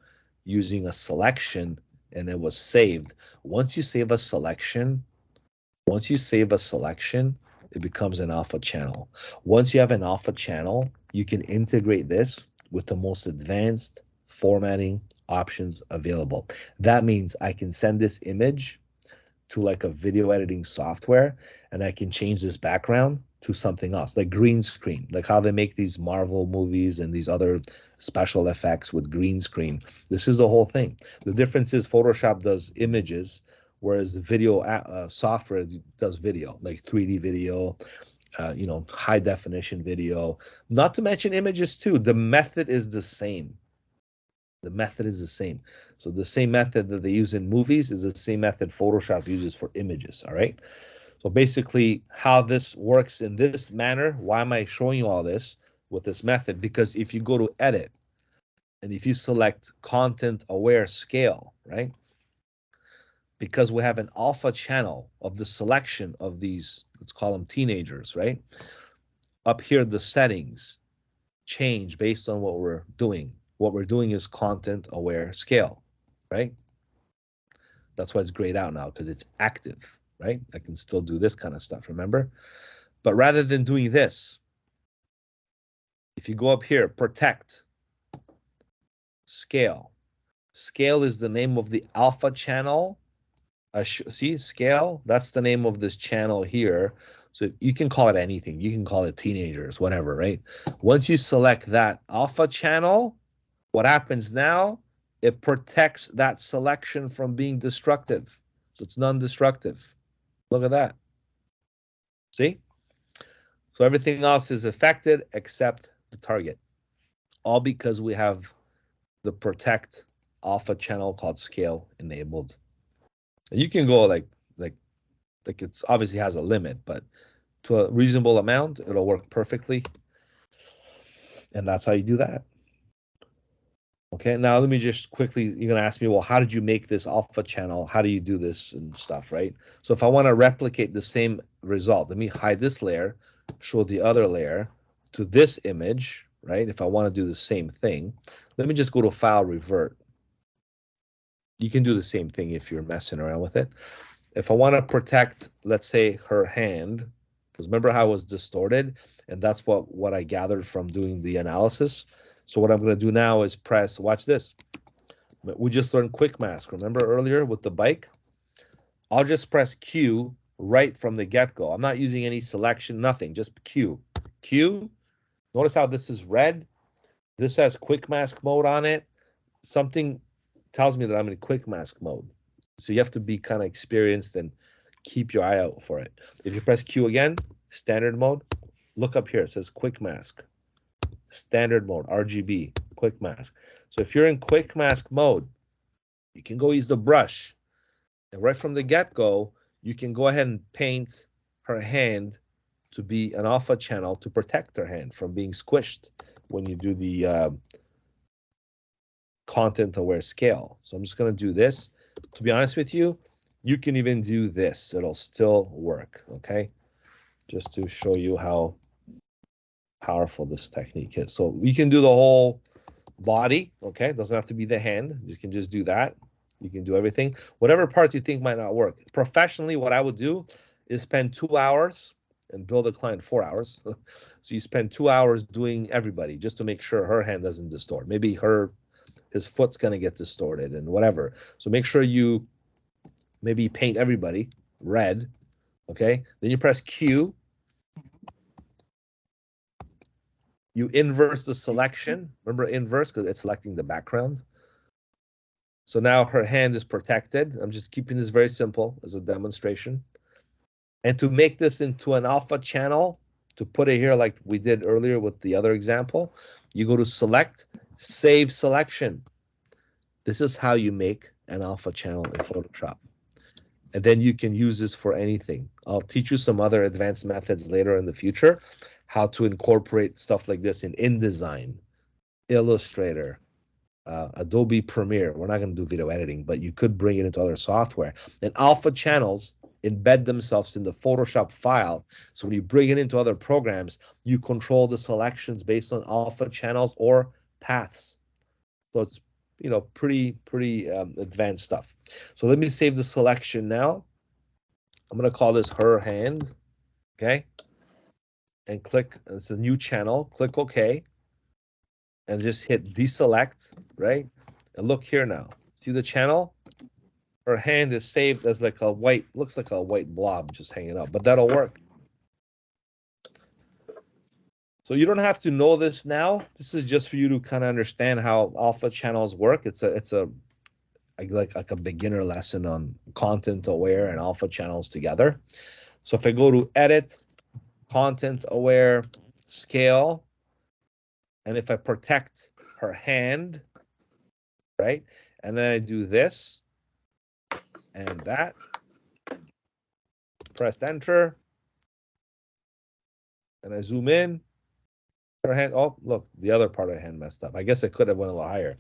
using a selection and it was saved. Once you save a selection, it becomes an alpha channel. Once you have an alpha channel, you can integrate this with the most advanced formatting options available. That means I can send this image to like a video editing software and I can change this background to something else, like green screen, like how they make these Marvel movies and these other special effects with green screen. This is the whole thing. The difference is Photoshop does images, whereas the video software does video, like 3D video, high definition video, not to mention images too. The method is the same. The method is the same. So the same method that they use in movies is the same method Photoshop uses for images, all right? So basically how this works in this manner, why am I showing you all this with this method? Because if you go to edit and if you select content aware scale, right? Because we have an alpha channel of the selection of these, let's call them teenagers, right? Up here, the settings change based on what we're doing. What we're doing is content aware scale, right? That's why it's grayed out now, because it's active, right? I can still do this kind of stuff, remember? But rather than doing this, if you go up here, protect, scale. Scale is the name of the alpha channel. See, scale, that's the name of this channel here. So you can call it anything. You can call it teenagers, whatever, right? Once you select that alpha channel, what happens now? It protects that selection from being destructive. So it's non-destructive. Look at that. See? So everything else is affected except the target. All because we have the protect alpha channel called scale enabled. And you can go like it's obviously has a limit, but to a reasonable amount, it'll work perfectly. And that's how you do that. Okay, now let me just quickly, you're gonna ask me, well, how did you make this alpha channel? How do you do this and stuff, right? So if I want to replicate the same result, let me hide this layer, show the other layer to this image, right? If I want to do the same thing, let me just go to File, Revert. You can do the same thing if you're messing around with it. If I want to protect, let's say, her hand, because remember how it was distorted, and that's what I gathered from doing the analysis. So what I'm going to do now is press, watch this. We just learned quick mask. Remember earlier with the bike? I'll just press Q right from the get-go. I'm not using any selection, nothing, just Q. Q. Notice how this is red. This has quick mask mode on it. Something tells me that I'm in quick mask mode. So you have to be kind of experienced and keep your eye out for it. If you press Q again, standard mode, look up here. It says quick mask. Standard mode, RGB, quick mask. So if you're in quick mask mode, you can go use the brush. And right from the get-go, you can go ahead and paint her hand to be an alpha channel to protect her hand from being squished when you do the content aware scale. So I'm just going to do this. To be honest with you, you can even do this. It'll still work, okay? Just to show you how powerful this technique is. So you can do the whole body, okay? It doesn't have to be the hand. You can just do that. You can do everything. Whatever parts you think might not work. Professionally, what I would do is spend 2 hours and bill the client 4 hours. So you spend 2 hours doing everybody just to make sure her hand doesn't distort. Maybe his foot's going to get distorted and whatever. So make sure you maybe paint everybody red, okay? Then you press Q. You inverse the selection. Remember inverse because it's selecting the background. So now her hand is protected. I'm just keeping this very simple as a demonstration. And to make this into an alpha channel, to put it here like we did earlier with the other example, you go to Select, Save Selection. This is how you make an alpha channel in Photoshop. And then you can use this for anything. I'll teach you some other advanced methods later in the future, how to incorporate stuff like this in InDesign, Illustrator, Adobe Premiere. We're not going to do video editing, but you could bring it into other software. And alpha channels embed themselves in the Photoshop file. So when you bring it into other programs, you control the selections based on alpha channels or paths. So it's pretty advanced stuff. So let me save the selection now. I'm going to call this her hand, okay? And click, it's a new channel, click OK. And just hit deselect, right? And look here now. See the channel? Her hand is saved as like a white, looks like a white blob just hanging up, but that'll work. So you don't have to know this now. This is just for you to kind of understand how alpha channels work. It's like a beginner lesson on content aware and alpha channels together. So if I go to edit, content aware, scale, and if I protect her hand, right? And then I do this and that. Press enter. And I zoom in. Her hand. Oh, look, the other part of the hand messed up. I guess I could have went a little higher.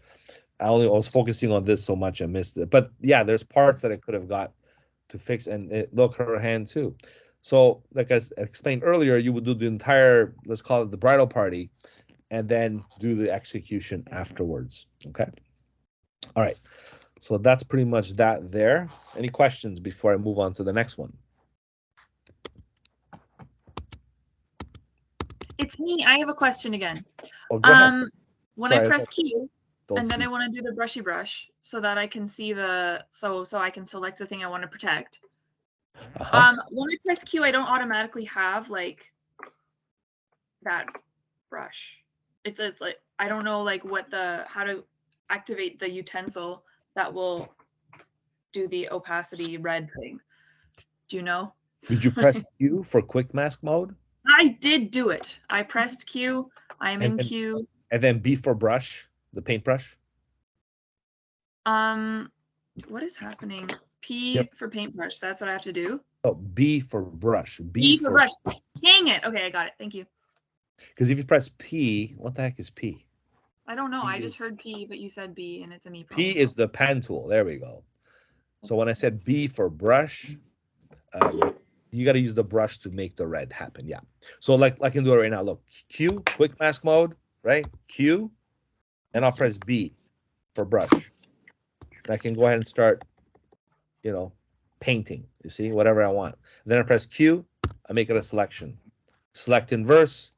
I was focusing on this so much I missed it. But yeah, there's parts that I could have got to fix, and look, her hand too. So, like I explained earlier, you would do the entire, let's call it the bridal party, and then do the execution afterwards. Okay. All right. So that's pretty much that there. Any questions before I move on to the next one? It's me. I have a question again. Oh, go ahead. When Sorry, I press Q, don't and then see. I want to do the brushy brush so that I can see the so I can select the thing I want to protect. When I press Q, I don't automatically have like that brush. It's like I don't know like how to activate the utensil that will do the opacity red thing. Do you know? Did you press Q for quick mask mode? I did do it. I pressed Q. I am in Q. And then B for brush, the paintbrush. What is happening? P for paintbrush. That's what I have to do. Oh, B for brush. B for brush. Dang it. Okay, I got it. Thank you. Because if you press P, what the heck is P? I don't know. I just heard P, but you said B, and it's a me problem. P is the pen tool. There we go. So when I said B for brush, you got to use the brush to make the red happen. Yeah. So like I can do it right now. Look, Q, quick mask mode, right? Q, and I'll press B for brush. And I can go ahead and start, painting. You see, whatever I want. Then I press Q, I make it a selection. Select inverse.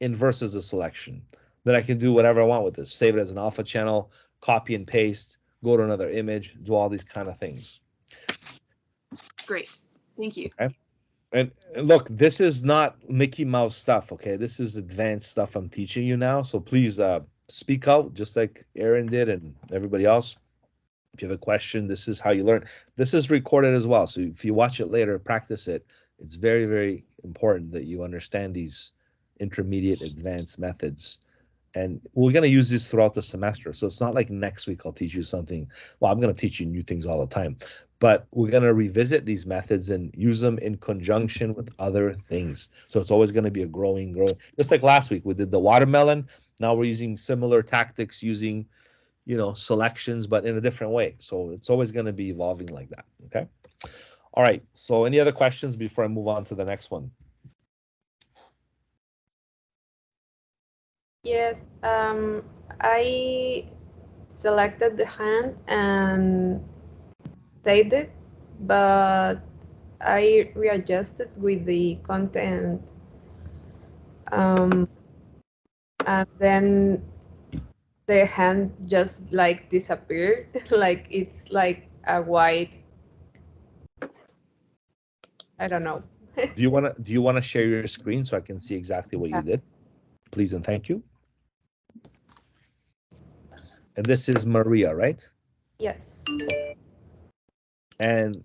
Inverse is a selection. Then I can do whatever I want with this. Save it as an alpha channel, copy and paste, go to another image, do all these kind of things. Great. Thank you. Okay. And look, this is not Mickey Mouse stuff, okay? This is advanced stuff I'm teaching you now. So please speak out just like Aaron did and everybody else. If you have a question, this is how you learn. This is recorded as well. So if you watch it later, practice it. It's very, very important that you understand these intermediate advanced methods. And we're going to use this throughout the semester. So it's not like next week I'll teach you something. Well, I'm going to teach you new things all the time. But we're going to revisit these methods and use them in conjunction with other things. So it's always going to be a growing. Just like last week, we did the watermelon. Now we're using similar tactics using, selections, but in a different way. So it's always going to be evolving like that. Okay. All right. So any other questions before I move on to the next one? Yes, I selected the hand and saved it, but I readjusted with the content, and then the hand just like disappeared, like it's like a white. I don't know. Do you want to share your screen so I can see exactly what you did? Please and thank you. And this is Maria, right? Yes. And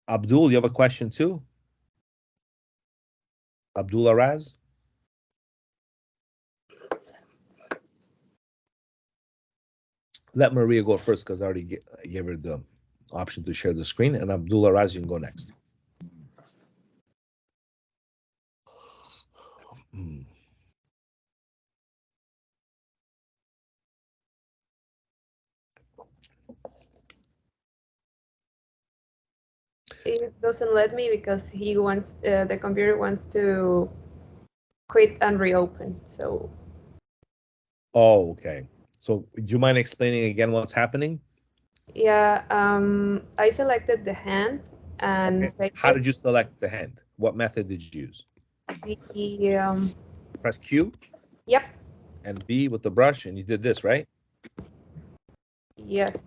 Abdul, you have a question too? Abdul Araz? Let Maria go first because I already gave her the option to share the screen. And Abdul Araz, you can go next. It doesn't let me because he wants the computer wants to quit and reopen. So. Oh, okay. So do you mind explaining again what's happening? Yeah, I selected the hand and okay. How did you select the hand? What method did you use? Press Q? Yep. And B with the brush, and you did this, right? Yes.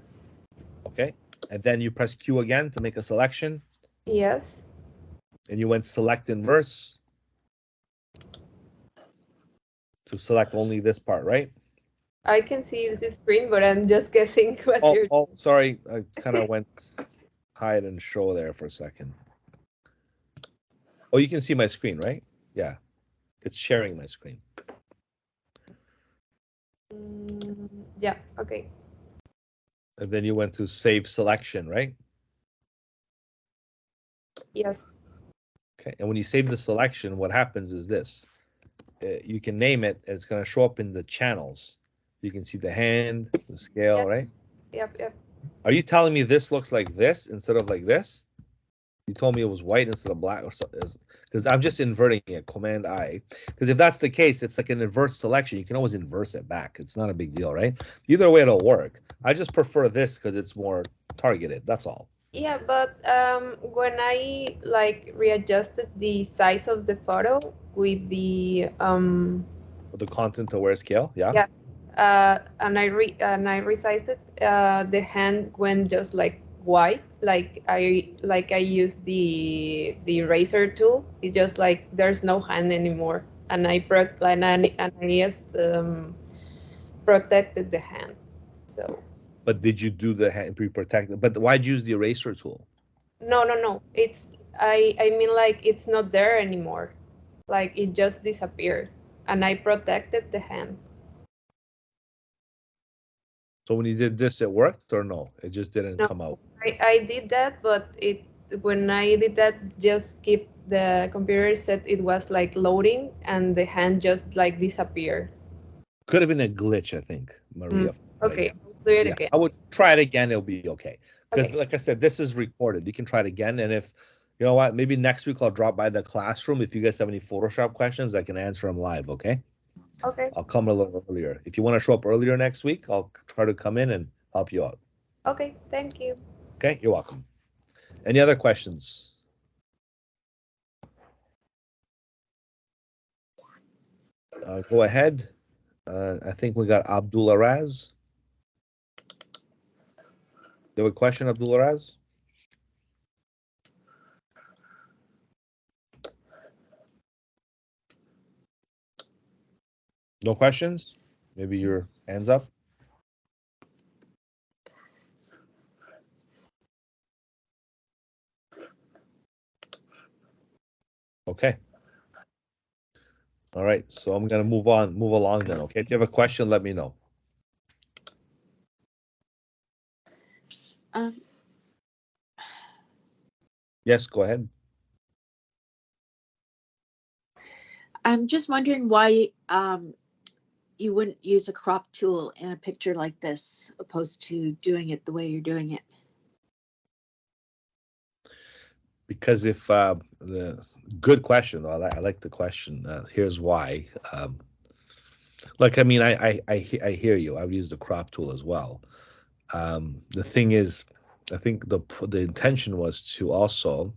Okay. And then you press Q again to make a selection? Yes. And you went select inverse to select only this part, right? I can see the screen, but I'm just guessing what you're. Oh, sorry. I kind of went hide and show there for a second. Oh, you can see my screen, right? Yeah. It's sharing my screen. Yeah, okay. And then you went to save selection, right? Yes. Okay, and when you save the selection, what happens is this. You can name it, and it's going to show up in the channels. You can see the hand, the scale, Yep. right? Yep. Are you telling me this looks like this instead of like this? You told me it was white instead of black, or something. Because I'm just inverting it, Command I. Because if that's the case, it's like an inverse selection. You can always inverse it back. It's not a big deal, right? Either way, it'll work. I just prefer this because it's more targeted. That's all. Yeah, but when I like readjusted the size of the photo with the With the content aware scale, yeah. yeah, and I resized it, the hand went just like white, like I used the eraser tool. It just like there's no hand anymore, and I just protected the hand. So But did you do the hand pre-protect? But why'd you use the eraser tool? no, it's I mean like it's not there anymore, like it just disappeared, and I protected the hand. So when you did this, it worked or no? It just didn't No, come out. I did that, but when I did that, just keep the computer said it was like loading, and the hand just like disappeared. Could have been a glitch, I think, Maria. Okay, Again. I'll do it Yeah, again. I would try it again. It'll be okay. Because Okay. like I said, this is recorded. You can try it again. And if, you know what, maybe next week I'll drop by the classroom. If you guys have any Photoshop questions, I can answer them live, okay? Okay. I'll come a little earlier. If you want to show up earlier next week, I'll try to come in and help you out. Okay, thank you. Okay, you're welcome. Any other questions? Go ahead. I think we got Abdul Araz. You have a question, Abdul Araz? No questions? Maybe your hands up. Okay. All right, so I'm gonna move along then, okay? If you have a question, let me know. Yes, go ahead. I'm just wondering why you wouldn't use a crop tool in a picture like this opposed to doing it the way you're doing it. Because if the good question, I like the question. Here's why. Like, I mean, I hear you. I would use the crop tool as well. The thing is, I think the intention was to also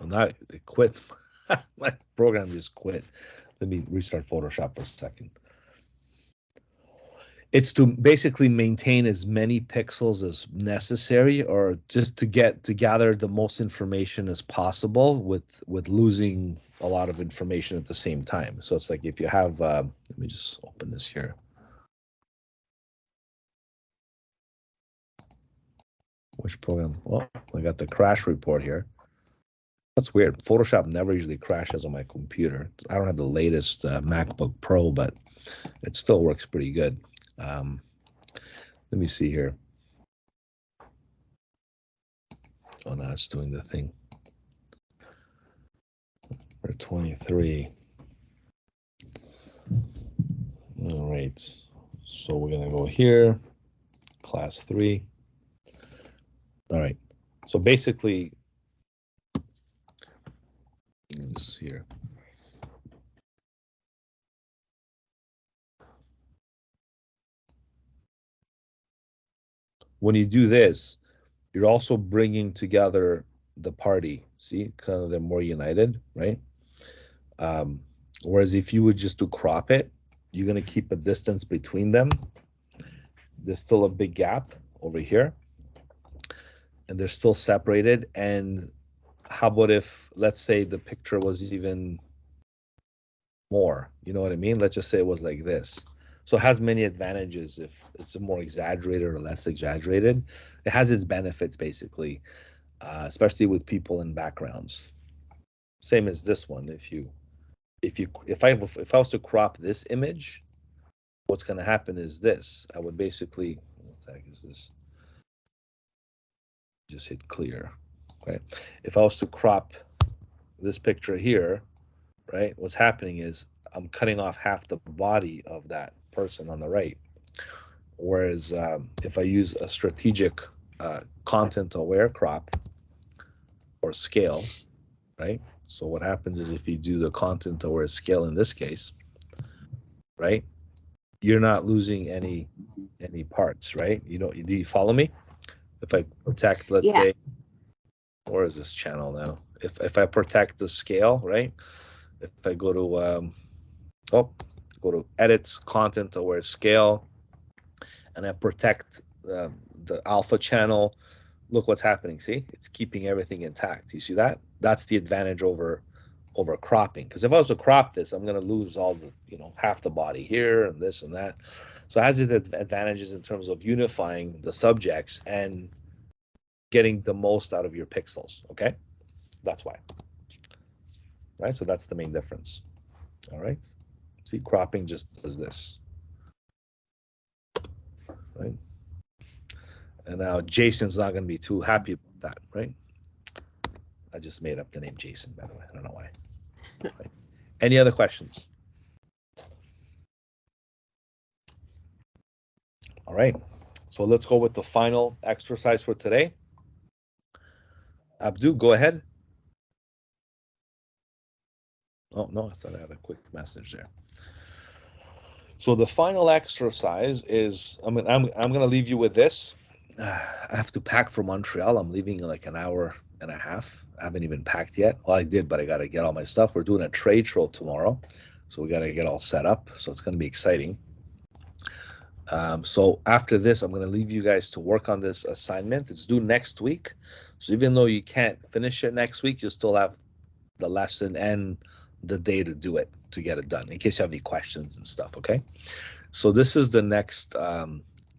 not quit. My program just quit. Let me restart Photoshop for a second. It's to basically maintain as many pixels as necessary, or just to gather the most information as possible with losing a lot of information at the same time. So it's like if you have, let me just open this here. Which program? Well, I got the crash report here. That's weird. Photoshop never usually crashes on my computer. I don't have the latest MacBook Pro, but it still works pretty good. Let me see here. Oh, no, it's doing the thing. We're 23. All right. So we're going to go here, class 3. All right. So basically, this here. When you do this, you're also bringing together the party. See, kind of they're more united, right? Whereas if you would just do crop it, you're going to keep a distance between them. There's still a big gap over here, and they're still separated. And how about if, let's say, the picture was even more, you know what I mean? Let's just say it was like this. So it has many advantages if it's more exaggerated or less exaggerated. It has its benefits, basically, especially with people in backgrounds. Same as this one. If you if I was to crop this image, what's going to happen is this. I would basically, what the heck is this? Just hit clear, right? If I was to crop this picture here, right, what's happening is I'm cutting off half the body of that person on the right. Whereas if I use a strategic content aware crop or scale, right? So what happens is if you do the content aware scale in this case, right, you're not losing any parts, right? You know, do you follow me? If I protect, let's Yeah. say, where is this channel now? If I protect the scale, right? If I go to go to edit content aware scale, and I protect the alpha channel, look what's happening. See, it's keeping everything intact. You see that? That's the advantage over cropping. Because if I was to crop this, I'm going to lose all the, you know, half the body here and this and that. So it has its advantages in terms of unifying the subjects and getting the most out of your pixels. Okay, that's why. Right. So that's the main difference. All right. See, cropping just does this. Right. And now Jason's not going to be too happy about that, right? I just made up the name Jason, by the way. I don't know why. Right. Any other questions? All right. So let's go with the final exercise for today. Abdu, go ahead. Oh, no, I thought I had a quick message there. So the final exercise is, I'm going to leave you with this. I have to pack for Montreal. I'm leaving in like an hour and a half. I haven't even packed yet. Well, I did, but I got to get all my stuff. We're doing a trade show tomorrow, so we got to get all set up. So it's going to be exciting. So after this, I'm going to leave you guys to work on this assignment. It's due next week. So even though you can't finish it next week, you still have the lesson and the day to do it, to get it done, in case you have any questions and stuff, okay? So this is the next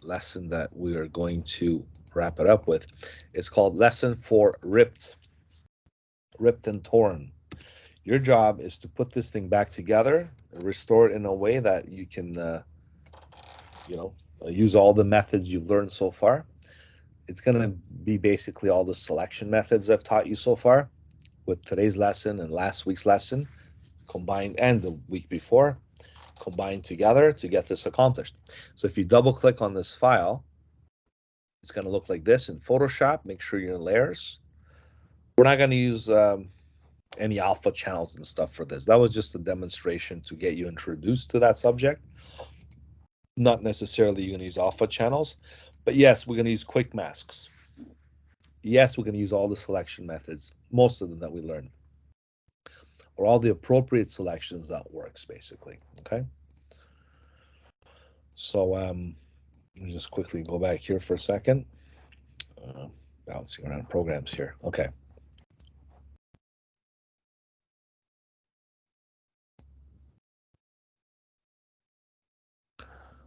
lesson that we are going to wrap it up with. It's called Lesson 4, Ripped and Torn. Your job is to put this thing back together, restore it in a way that you can, use all the methods you've learned so far. It's going to be basically all the selection methods I've taught you so far, with today's lesson and last week's lesson combined, and the week before combined together to get this accomplished. So if you double click on this file, it's going to look like this in Photoshop. Make sure you're in layers. We're not going to use any alpha channels and stuff for this. That was just a demonstration to get you introduced to that subject. Not necessarily you're going to use alpha channels, but yes, we're going to use quick masks. Yes, we're going to use all the selection methods, most of them that we learned, or all the appropriate selections that works, basically, okay? So let me just quickly go back here for a second. Bouncing around programs here. Okay.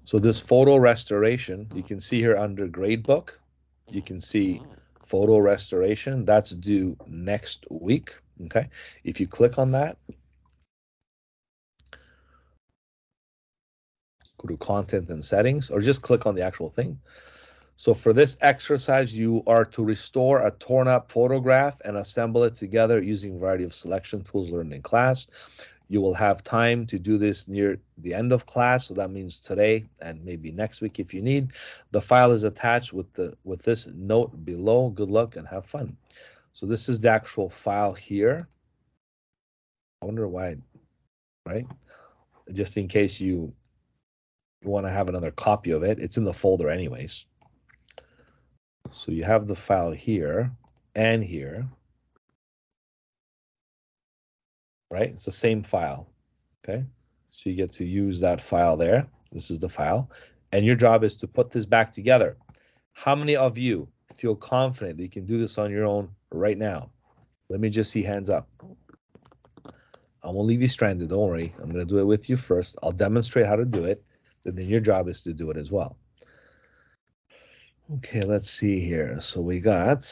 So this photo restoration, you can see here under gradebook, you can see photo restoration. That's due next week. Okay. If you click on that, go to content and settings, or just click on the actual thing. So for this exercise, you are to restore a torn up photograph and assemble it together using a variety of selection tools learned in class. You will have time to do this near the end of class, so that means today and maybe next week if you need. The file is attached with this note below. Good luck and have fun. So this is the actual file here. I wonder why, right? Just in case you want to have another copy of it, it's in the folder anyways. So you have the file here and here, right? It's the same file, okay? So you get to use that file there. This is the file. And your job is to put this back together. How many of you feel confident that you can do this on your own right now? Let me just see hands up. I won't leave you stranded, don't worry. I'm going to do it with you first. I'll demonstrate how to do it, and then your job is to do it as well. Okay, let's see here. So we got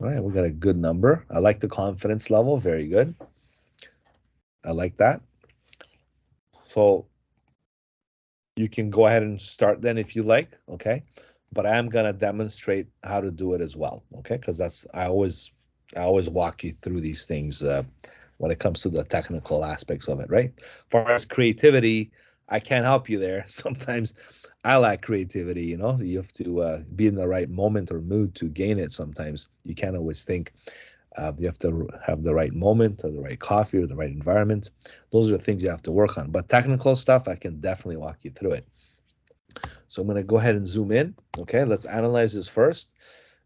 All right, we got a good number. I like the confidence level. Very good. I like that. So you can go ahead and start then if you like, okay? But I am gonna demonstrate how to do it as well, okay? Because that's I always walk you through these things when it comes to the technical aspects of it, right? As far as creativity, I can't help you there. Sometimes I lack creativity, you know. You have to be in the right moment or mood to gain it. Sometimes you can't always think. You have to have the right moment or the right coffee or the right environment. Those are the things you have to work on. But technical stuff, I can definitely walk you through it. So I'm going to go ahead and zoom in. Okay, let's analyze this first.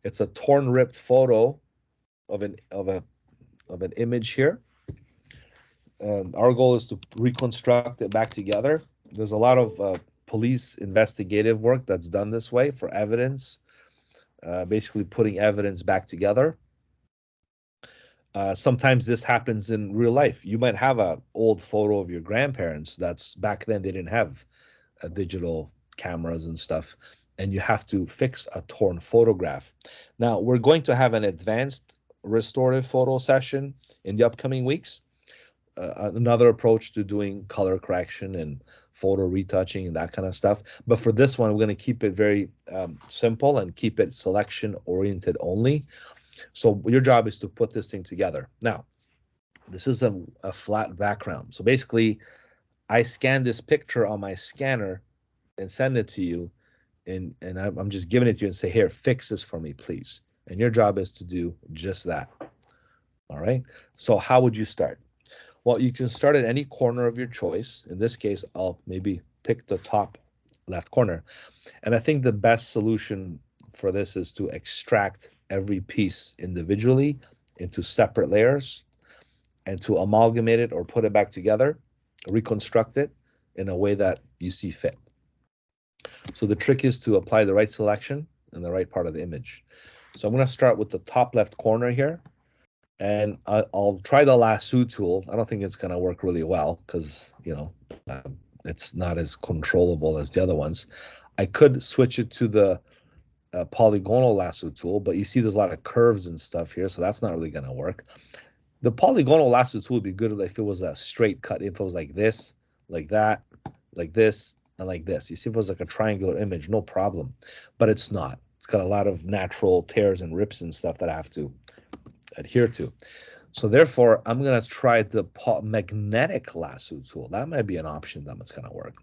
It's a torn, ripped photo of an image here. And our goal is to reconstruct it back together. There's a lot of police investigative work that's done this way for evidence, basically putting evidence back together. Sometimes this happens in real life. You might have an old photo of your grandparents that's back then they didn't have digital cameras and stuff, and you have to fix a torn photograph. Now, we're going to have an advanced restorative photo session in the upcoming weeks. Another approach to doing color correction and photo retouching and that kind of stuff. But for this one, we're going to keep it very simple and keep it selection oriented only. So your job is to put this thing together. Now, this is a flat background. So basically, I scan this picture on my scanner and send it to you, and I'm just giving it to you and say, here, fix this for me, please. And your job is to do just that. All right. So how would you start? Well, you can start at any corner of your choice. In this case, I'll maybe pick the top left corner. And I think the best solution for this is to extract every piece individually into separate layers and to amalgamate it or put it back together, reconstruct it in a way that you see fit. So the trick is to apply the right selection in the right part of the image. So I'm going to start with the top left corner here, and I'll try the lasso tool. I don't think it's going to work really well because, you know, it's not as controllable as the other ones. I could switch it to the polygonal lasso tool, but you see there's a lot of curves and stuff here, so that's not really going to work. The polygonal lasso tool would be good if it was a straight cut, if it was like this, like that, like this, and like this. You see, if it was like a triangular image, no problem, but it's not. It's got a lot of natural tears and rips and stuff that I have to adhere to. So therefore, I'm going to try the magnetic lasso tool. That might be an option that's going to work.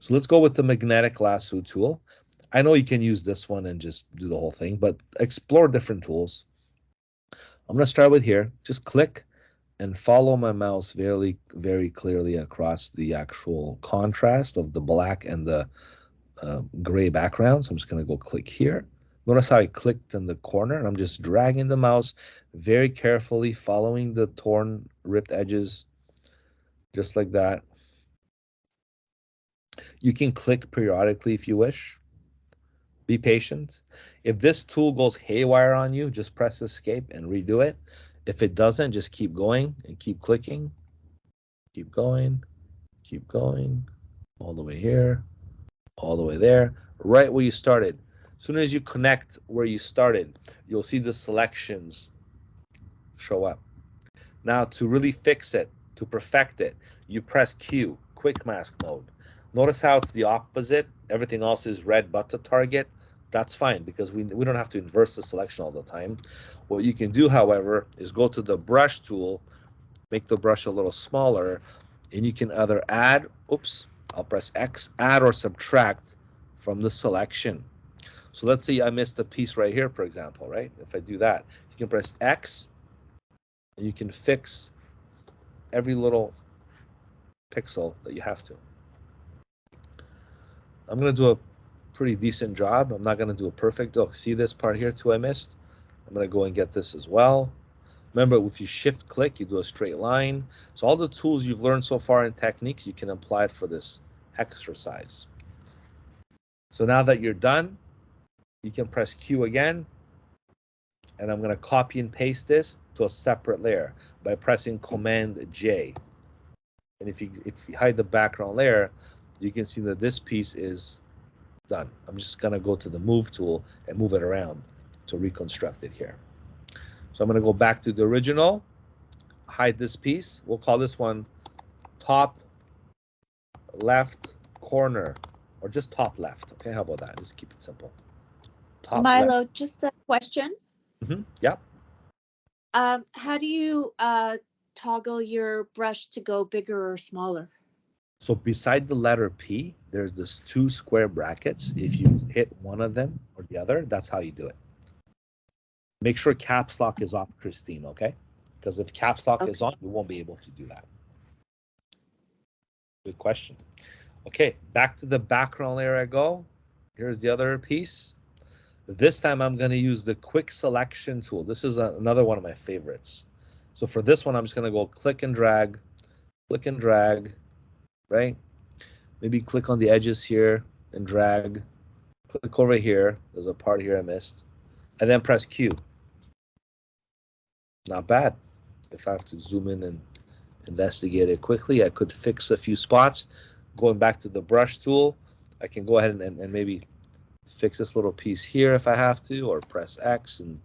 So let's go with the magnetic lasso tool. I know you can use this one and just do the whole thing, but explore different tools. I'm going to start with here. Just click and follow my mouse very, very clearly across the actual contrast of the black and the gray background. So I'm just going to go click here. Notice how I clicked in the corner, and I'm just dragging the mouse very carefully, following the torn, ripped edges, just like that. You can click periodically if you wish. Be patient. If this tool goes haywire on you, just press escape and redo it. If it doesn't, just keep going and keep clicking. Keep going, all the way here, all the way there, right where you started. As soon as you connect where you started, you'll see the selections show up. Now, to really fix it, to perfect it, you press Q, quick mask mode. Notice how it's the opposite. Everything else is red but the target. That's fine because we don't have to inverse the selection all the time. What you can do, however, is go to the brush tool, make the brush a little smaller, and you can either add, I'll press X, add or subtract from the selection. So let's say I missed a piece right here, for example, right? If I do that, you can press X, and you can fix every little pixel that you have to. I'm going to do a pretty decent job. I'm not going to do a perfect. Look, see this part here too I missed? I'm going to go and get this as well. Remember, if you shift click, you do a straight line. So all the tools you've learned so far in techniques, you can apply it for this exercise. So now that you're done, you can press Q again, and I'm going to copy and paste this to a separate layer by pressing Command J. And if you hide the background layer, you can see that this piece is done. I'm just going to go to the Move tool and move it around to reconstruct it here. So I'm going to go back to the original, hide this piece. We'll call this one top left corner, or just top left. Okay, how about that? Just keep it simple. Top Milo, left. just a question. Yeah. How do you toggle your brush to go bigger or smaller? So beside the letter P, there's this 2 square brackets. If you hit one of them or the other, that's how you do it. Make sure caps lock is off, Christine, okay? Because if caps lock is on, you won't be able to do that. Good question. Okay, back to the background layer I go. Here's the other piece. This time I'm going to use the quick selection tool. This is another one of my favorites. So for this one, I'm just going to go click and drag, right? Maybe click on the edges here and drag. Click over here. There's a part here I missed. And then press Q. Not bad. If I have to zoom in and investigate it quickly, I could fix a few spots. Going back to the brush tool, I can go ahead and maybe fix this little piece here if I have to, or press X and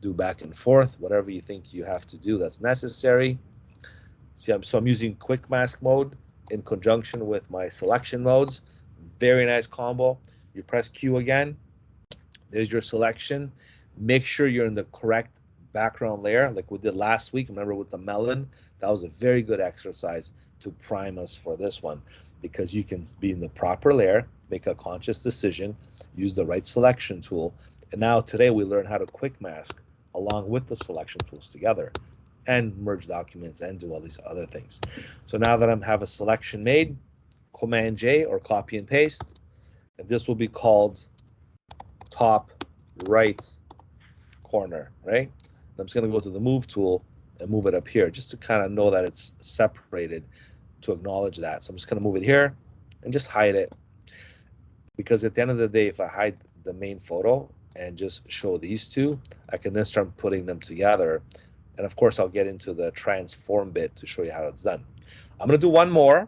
do back and forth, whatever you think you have to do that's necessary. See, I'm using quick mask mode in conjunction with my selection modes. Very nice combo. You press Q again. There's your selection. Make sure you're in the correct background layer like we did last week. Remember with the melon, that was a very good exercise to prime us for this one, because you can be in the proper layer, make a conscious decision, use the right selection tool. And now today we learn how to quick mask along with the selection tools together and merge documents and do all these other things. So now that I have a selection made, Command J or copy and paste, and this will be called top right corner, right? And I'm just going to go to the move tool and move it up here just to kind of know that it's separated, to acknowledge that. So I'm just going to move it here and just hide it, because at the end of the day, if I hide the main photo and just show these two, I can then start putting them together. And of course, I'll get into the transform bit to show you how it's done. I'm going to do one more.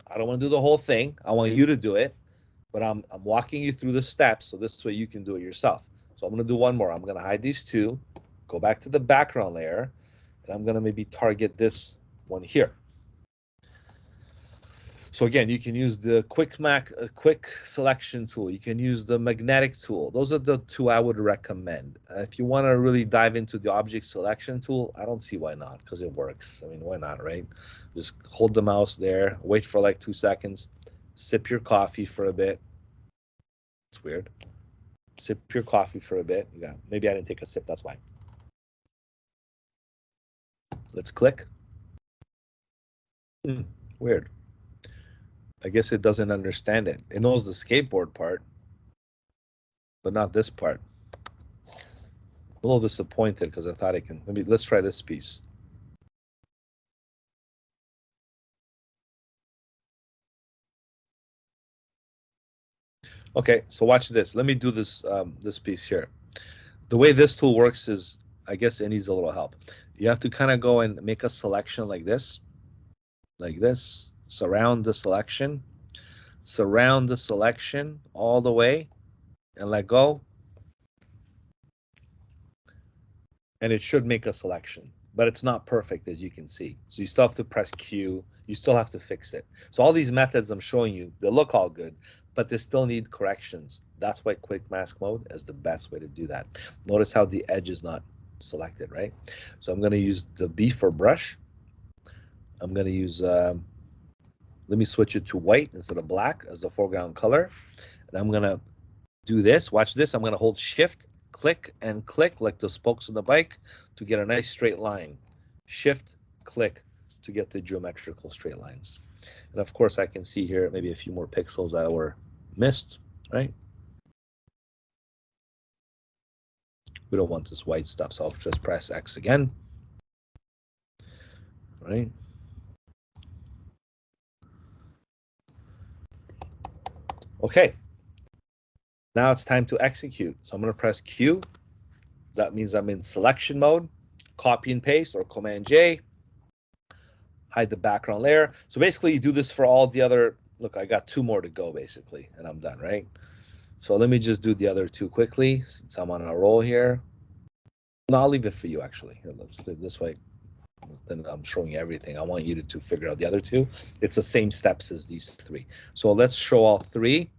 I don't want to do the whole thing. I want you to do it, but I'm walking you through the steps so this way you can do it yourself. So I'm going to do one more. I'm going to hide these two, go back to the background layer, and I'm going to maybe target this one here. So again, you can use the quick selection tool. You can use the magnetic tool. Those are the two I would recommend. If you want to really dive into the object selection tool, I don't see why not, because it works. I mean, why not, right? Just hold the mouse there, wait for like 2 seconds, sip your coffee for a bit. It's weird. Sip your coffee for a bit. Yeah, maybe I didn't take a sip, that's why. Let's click. Weird. I guess it doesn't understand it. It knows the skateboard part, but not this part. A little disappointed because I thought I can. Let's try this piece. Okay, so watch this. Let me do this this piece here. The way this tool works is, I guess it needs a little help. You have to kind of go and make a selection like this, surround the selection all the way, and let go. And it should make a selection, but it's not perfect, as you can see. So you still have to press Q. You still have to fix it. So all these methods I'm showing you, they look all good, but they still need corrections. That's why quick mask mode is the best way to do that. Notice how the edge is not selected, right? So I'm going to use the B for brush. I'm going to use, let me switch it to white instead of black as the foreground color. And I'm going to do this. Watch this. I'm going to hold Shift, click, and click like the spokes on the bike to get a nice straight line. Shift, click to get the geometrical straight lines. And of course, I can see here maybe a few more pixels that were missed, right? We don't want this white stuff, so I'll just press X again, right? Okay. Now it's time to execute. So I'm going to press Q. That means I'm in selection mode. Copy and paste or Command J. Hide the background layer. So basically you do this for all the other, look, I got 2 more to go basically, and I'm done, right? So let me just do the other 2 quickly since I'm on a roll here. No, I'll leave it for you actually. Here, let's do it this way. Then I'm showing you everything. I want you to figure out the other two. It's the same steps as these three. So let's show all three.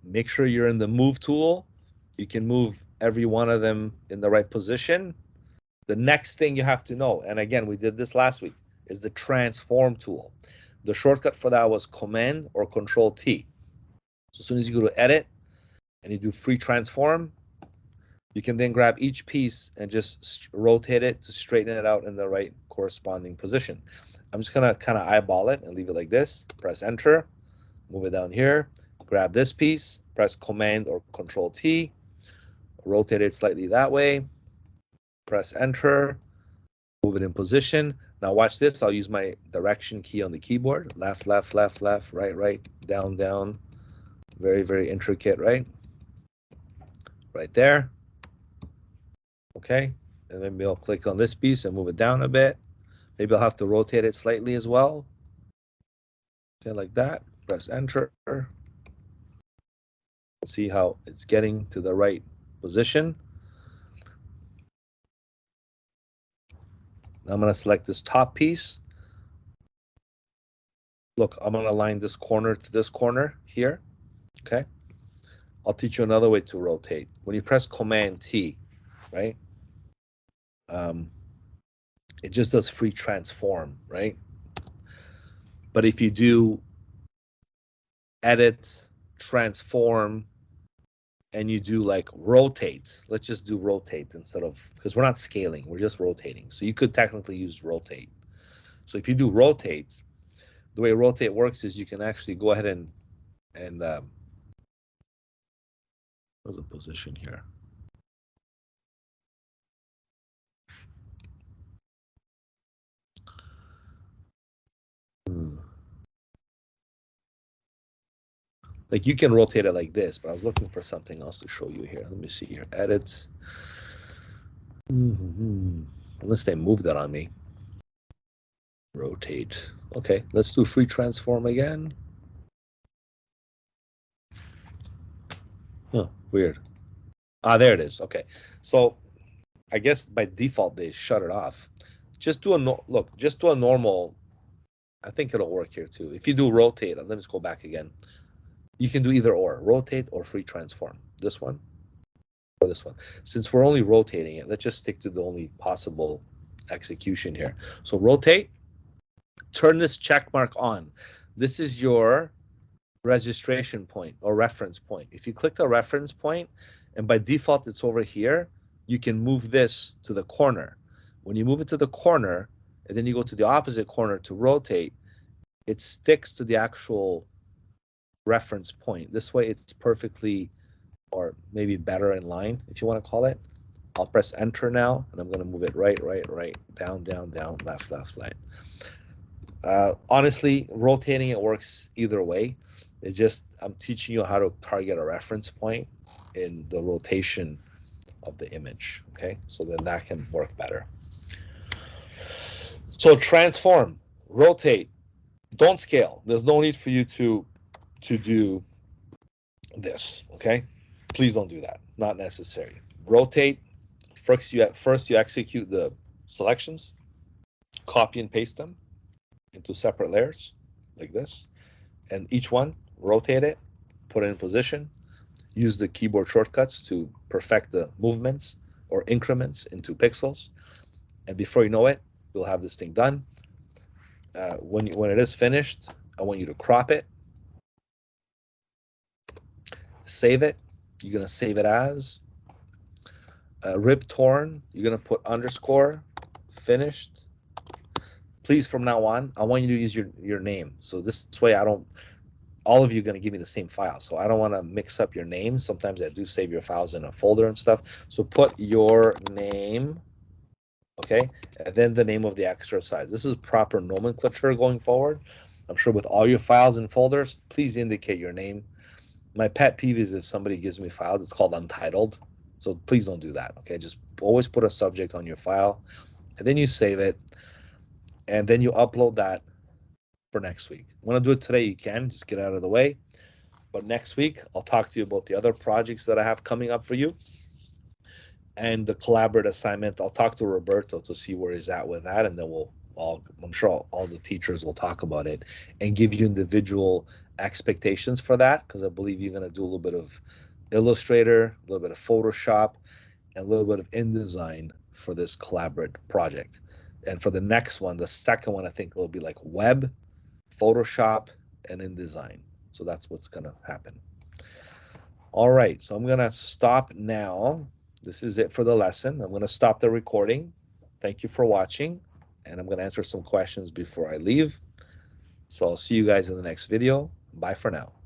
Make sure you're in the move tool. You can move every one of them in the right position. The next thing you have to know, and again, we did this last week, is the transform tool. The shortcut for that was Command or Control T. So as soon as you go to edit and you do free transform, you can then grab each piece and just rotate it to straighten it out in the right corresponding position. I'm just gonna kind of eyeball it and leave it like this. Press enter, move it down here, grab this piece, press Command or Control T, rotate it slightly that way, press enter, move it in position. Now watch this. I'll use my direction key on the keyboard. Left, left, left, left, right, right, down, down. Very, very intricate, right? Right there. Okay. And maybe I'll click on this piece and move it down a bit. Maybe I'll have to rotate it slightly as well. Okay, like that. Press enter. See how it's getting to the right position. Now I'm going to select this top piece. Look, I'm going to align this corner to this corner here. Okay. I'll teach you another way to rotate. When you press Command T, right? It just does free transform, right? But if you do edit, transform, and you do like rotate, let's just do rotate instead of, because we're not scaling, we're just rotating. So you could technically use rotate. So if you do rotate, the way rotate works is you can actually go ahead and what's the position here? Like you can rotate it like this, but I was looking for something else to show you here. Let me see here. Edits. Unless they moved that on me. Rotate. Okay, let's do free transform again. Huh, weird. Ah, there it is. Okay, so I guess by default they shut it off. Just do a look. Just do a normal. I think it'll work here too. If you do rotate, let me go back again. You can do either or, rotate or free transform. This one or this one. Since we're only rotating it, let's just stick to the only possible execution here. So rotate. Turn this check mark on. This is your registration point or reference point. If you click the reference point, and by default it's over here, you can move this to the corner. When you move it to the corner, and then you go to the opposite corner to rotate, it sticks to the actual reference point. This way it's perfectly, or maybe better in line, if you want to call it. I'll press enter now, and I'm going to move it right, right, right, down, down, down, left, left, right. Honestly, rotating it works either way. It's just I'm teaching you how to target a reference point in the rotation of the image. Okay, so then that can work better. So transform, rotate, don't scale. There's no need for you to do this. Okay, please don't do that. Not necessary. Rotate. First you execute the selections, copy and paste them into separate layers like this, and each one rotate it, put it in position, use the keyboard shortcuts to perfect the movements or increments into pixels, and before you know it, you'll have this thing done. When it is finished, I want you to crop it, save it. You're gonna save it as rip torn. You're gonna put underscore finished. Please, from now on, I want you to use your name. So this way all of you are going to give me the same file. So I don't want to mix up your names. Sometimes I do save your files in a folder and stuff. So put your name, okay, and then the name of the exercise. This is proper nomenclature going forward. I'm sure with all your files and folders, please indicate your name. My pet peeve is if somebody gives me files, it's called untitled. So please don't do that, okay? Just always put a subject on your file, and then you save it, and then you upload that for next week. Want to do it today, you can. Just get out of the way. But next week, I'll talk to you about the other projects that I have coming up for you. and the collaborative assignment. I'll talk to Roberto to see where he's at with that, and then I'm sure all the teachers will talk about it and give you individual expectations for that, because I believe you're going to do a little bit of Illustrator, a little bit of Photoshop, and a little bit of InDesign for this collaborative project. And for the next one, the second one, I think will be like web, Photoshop, and InDesign. So that's what's going to happen. All right, so I'm going to stop now. This is it for the lesson. I'm going to stop the recording. Thank you for watching, and I'm going to answer some questions before I leave. So I'll see you guys in the next video. Bye for now.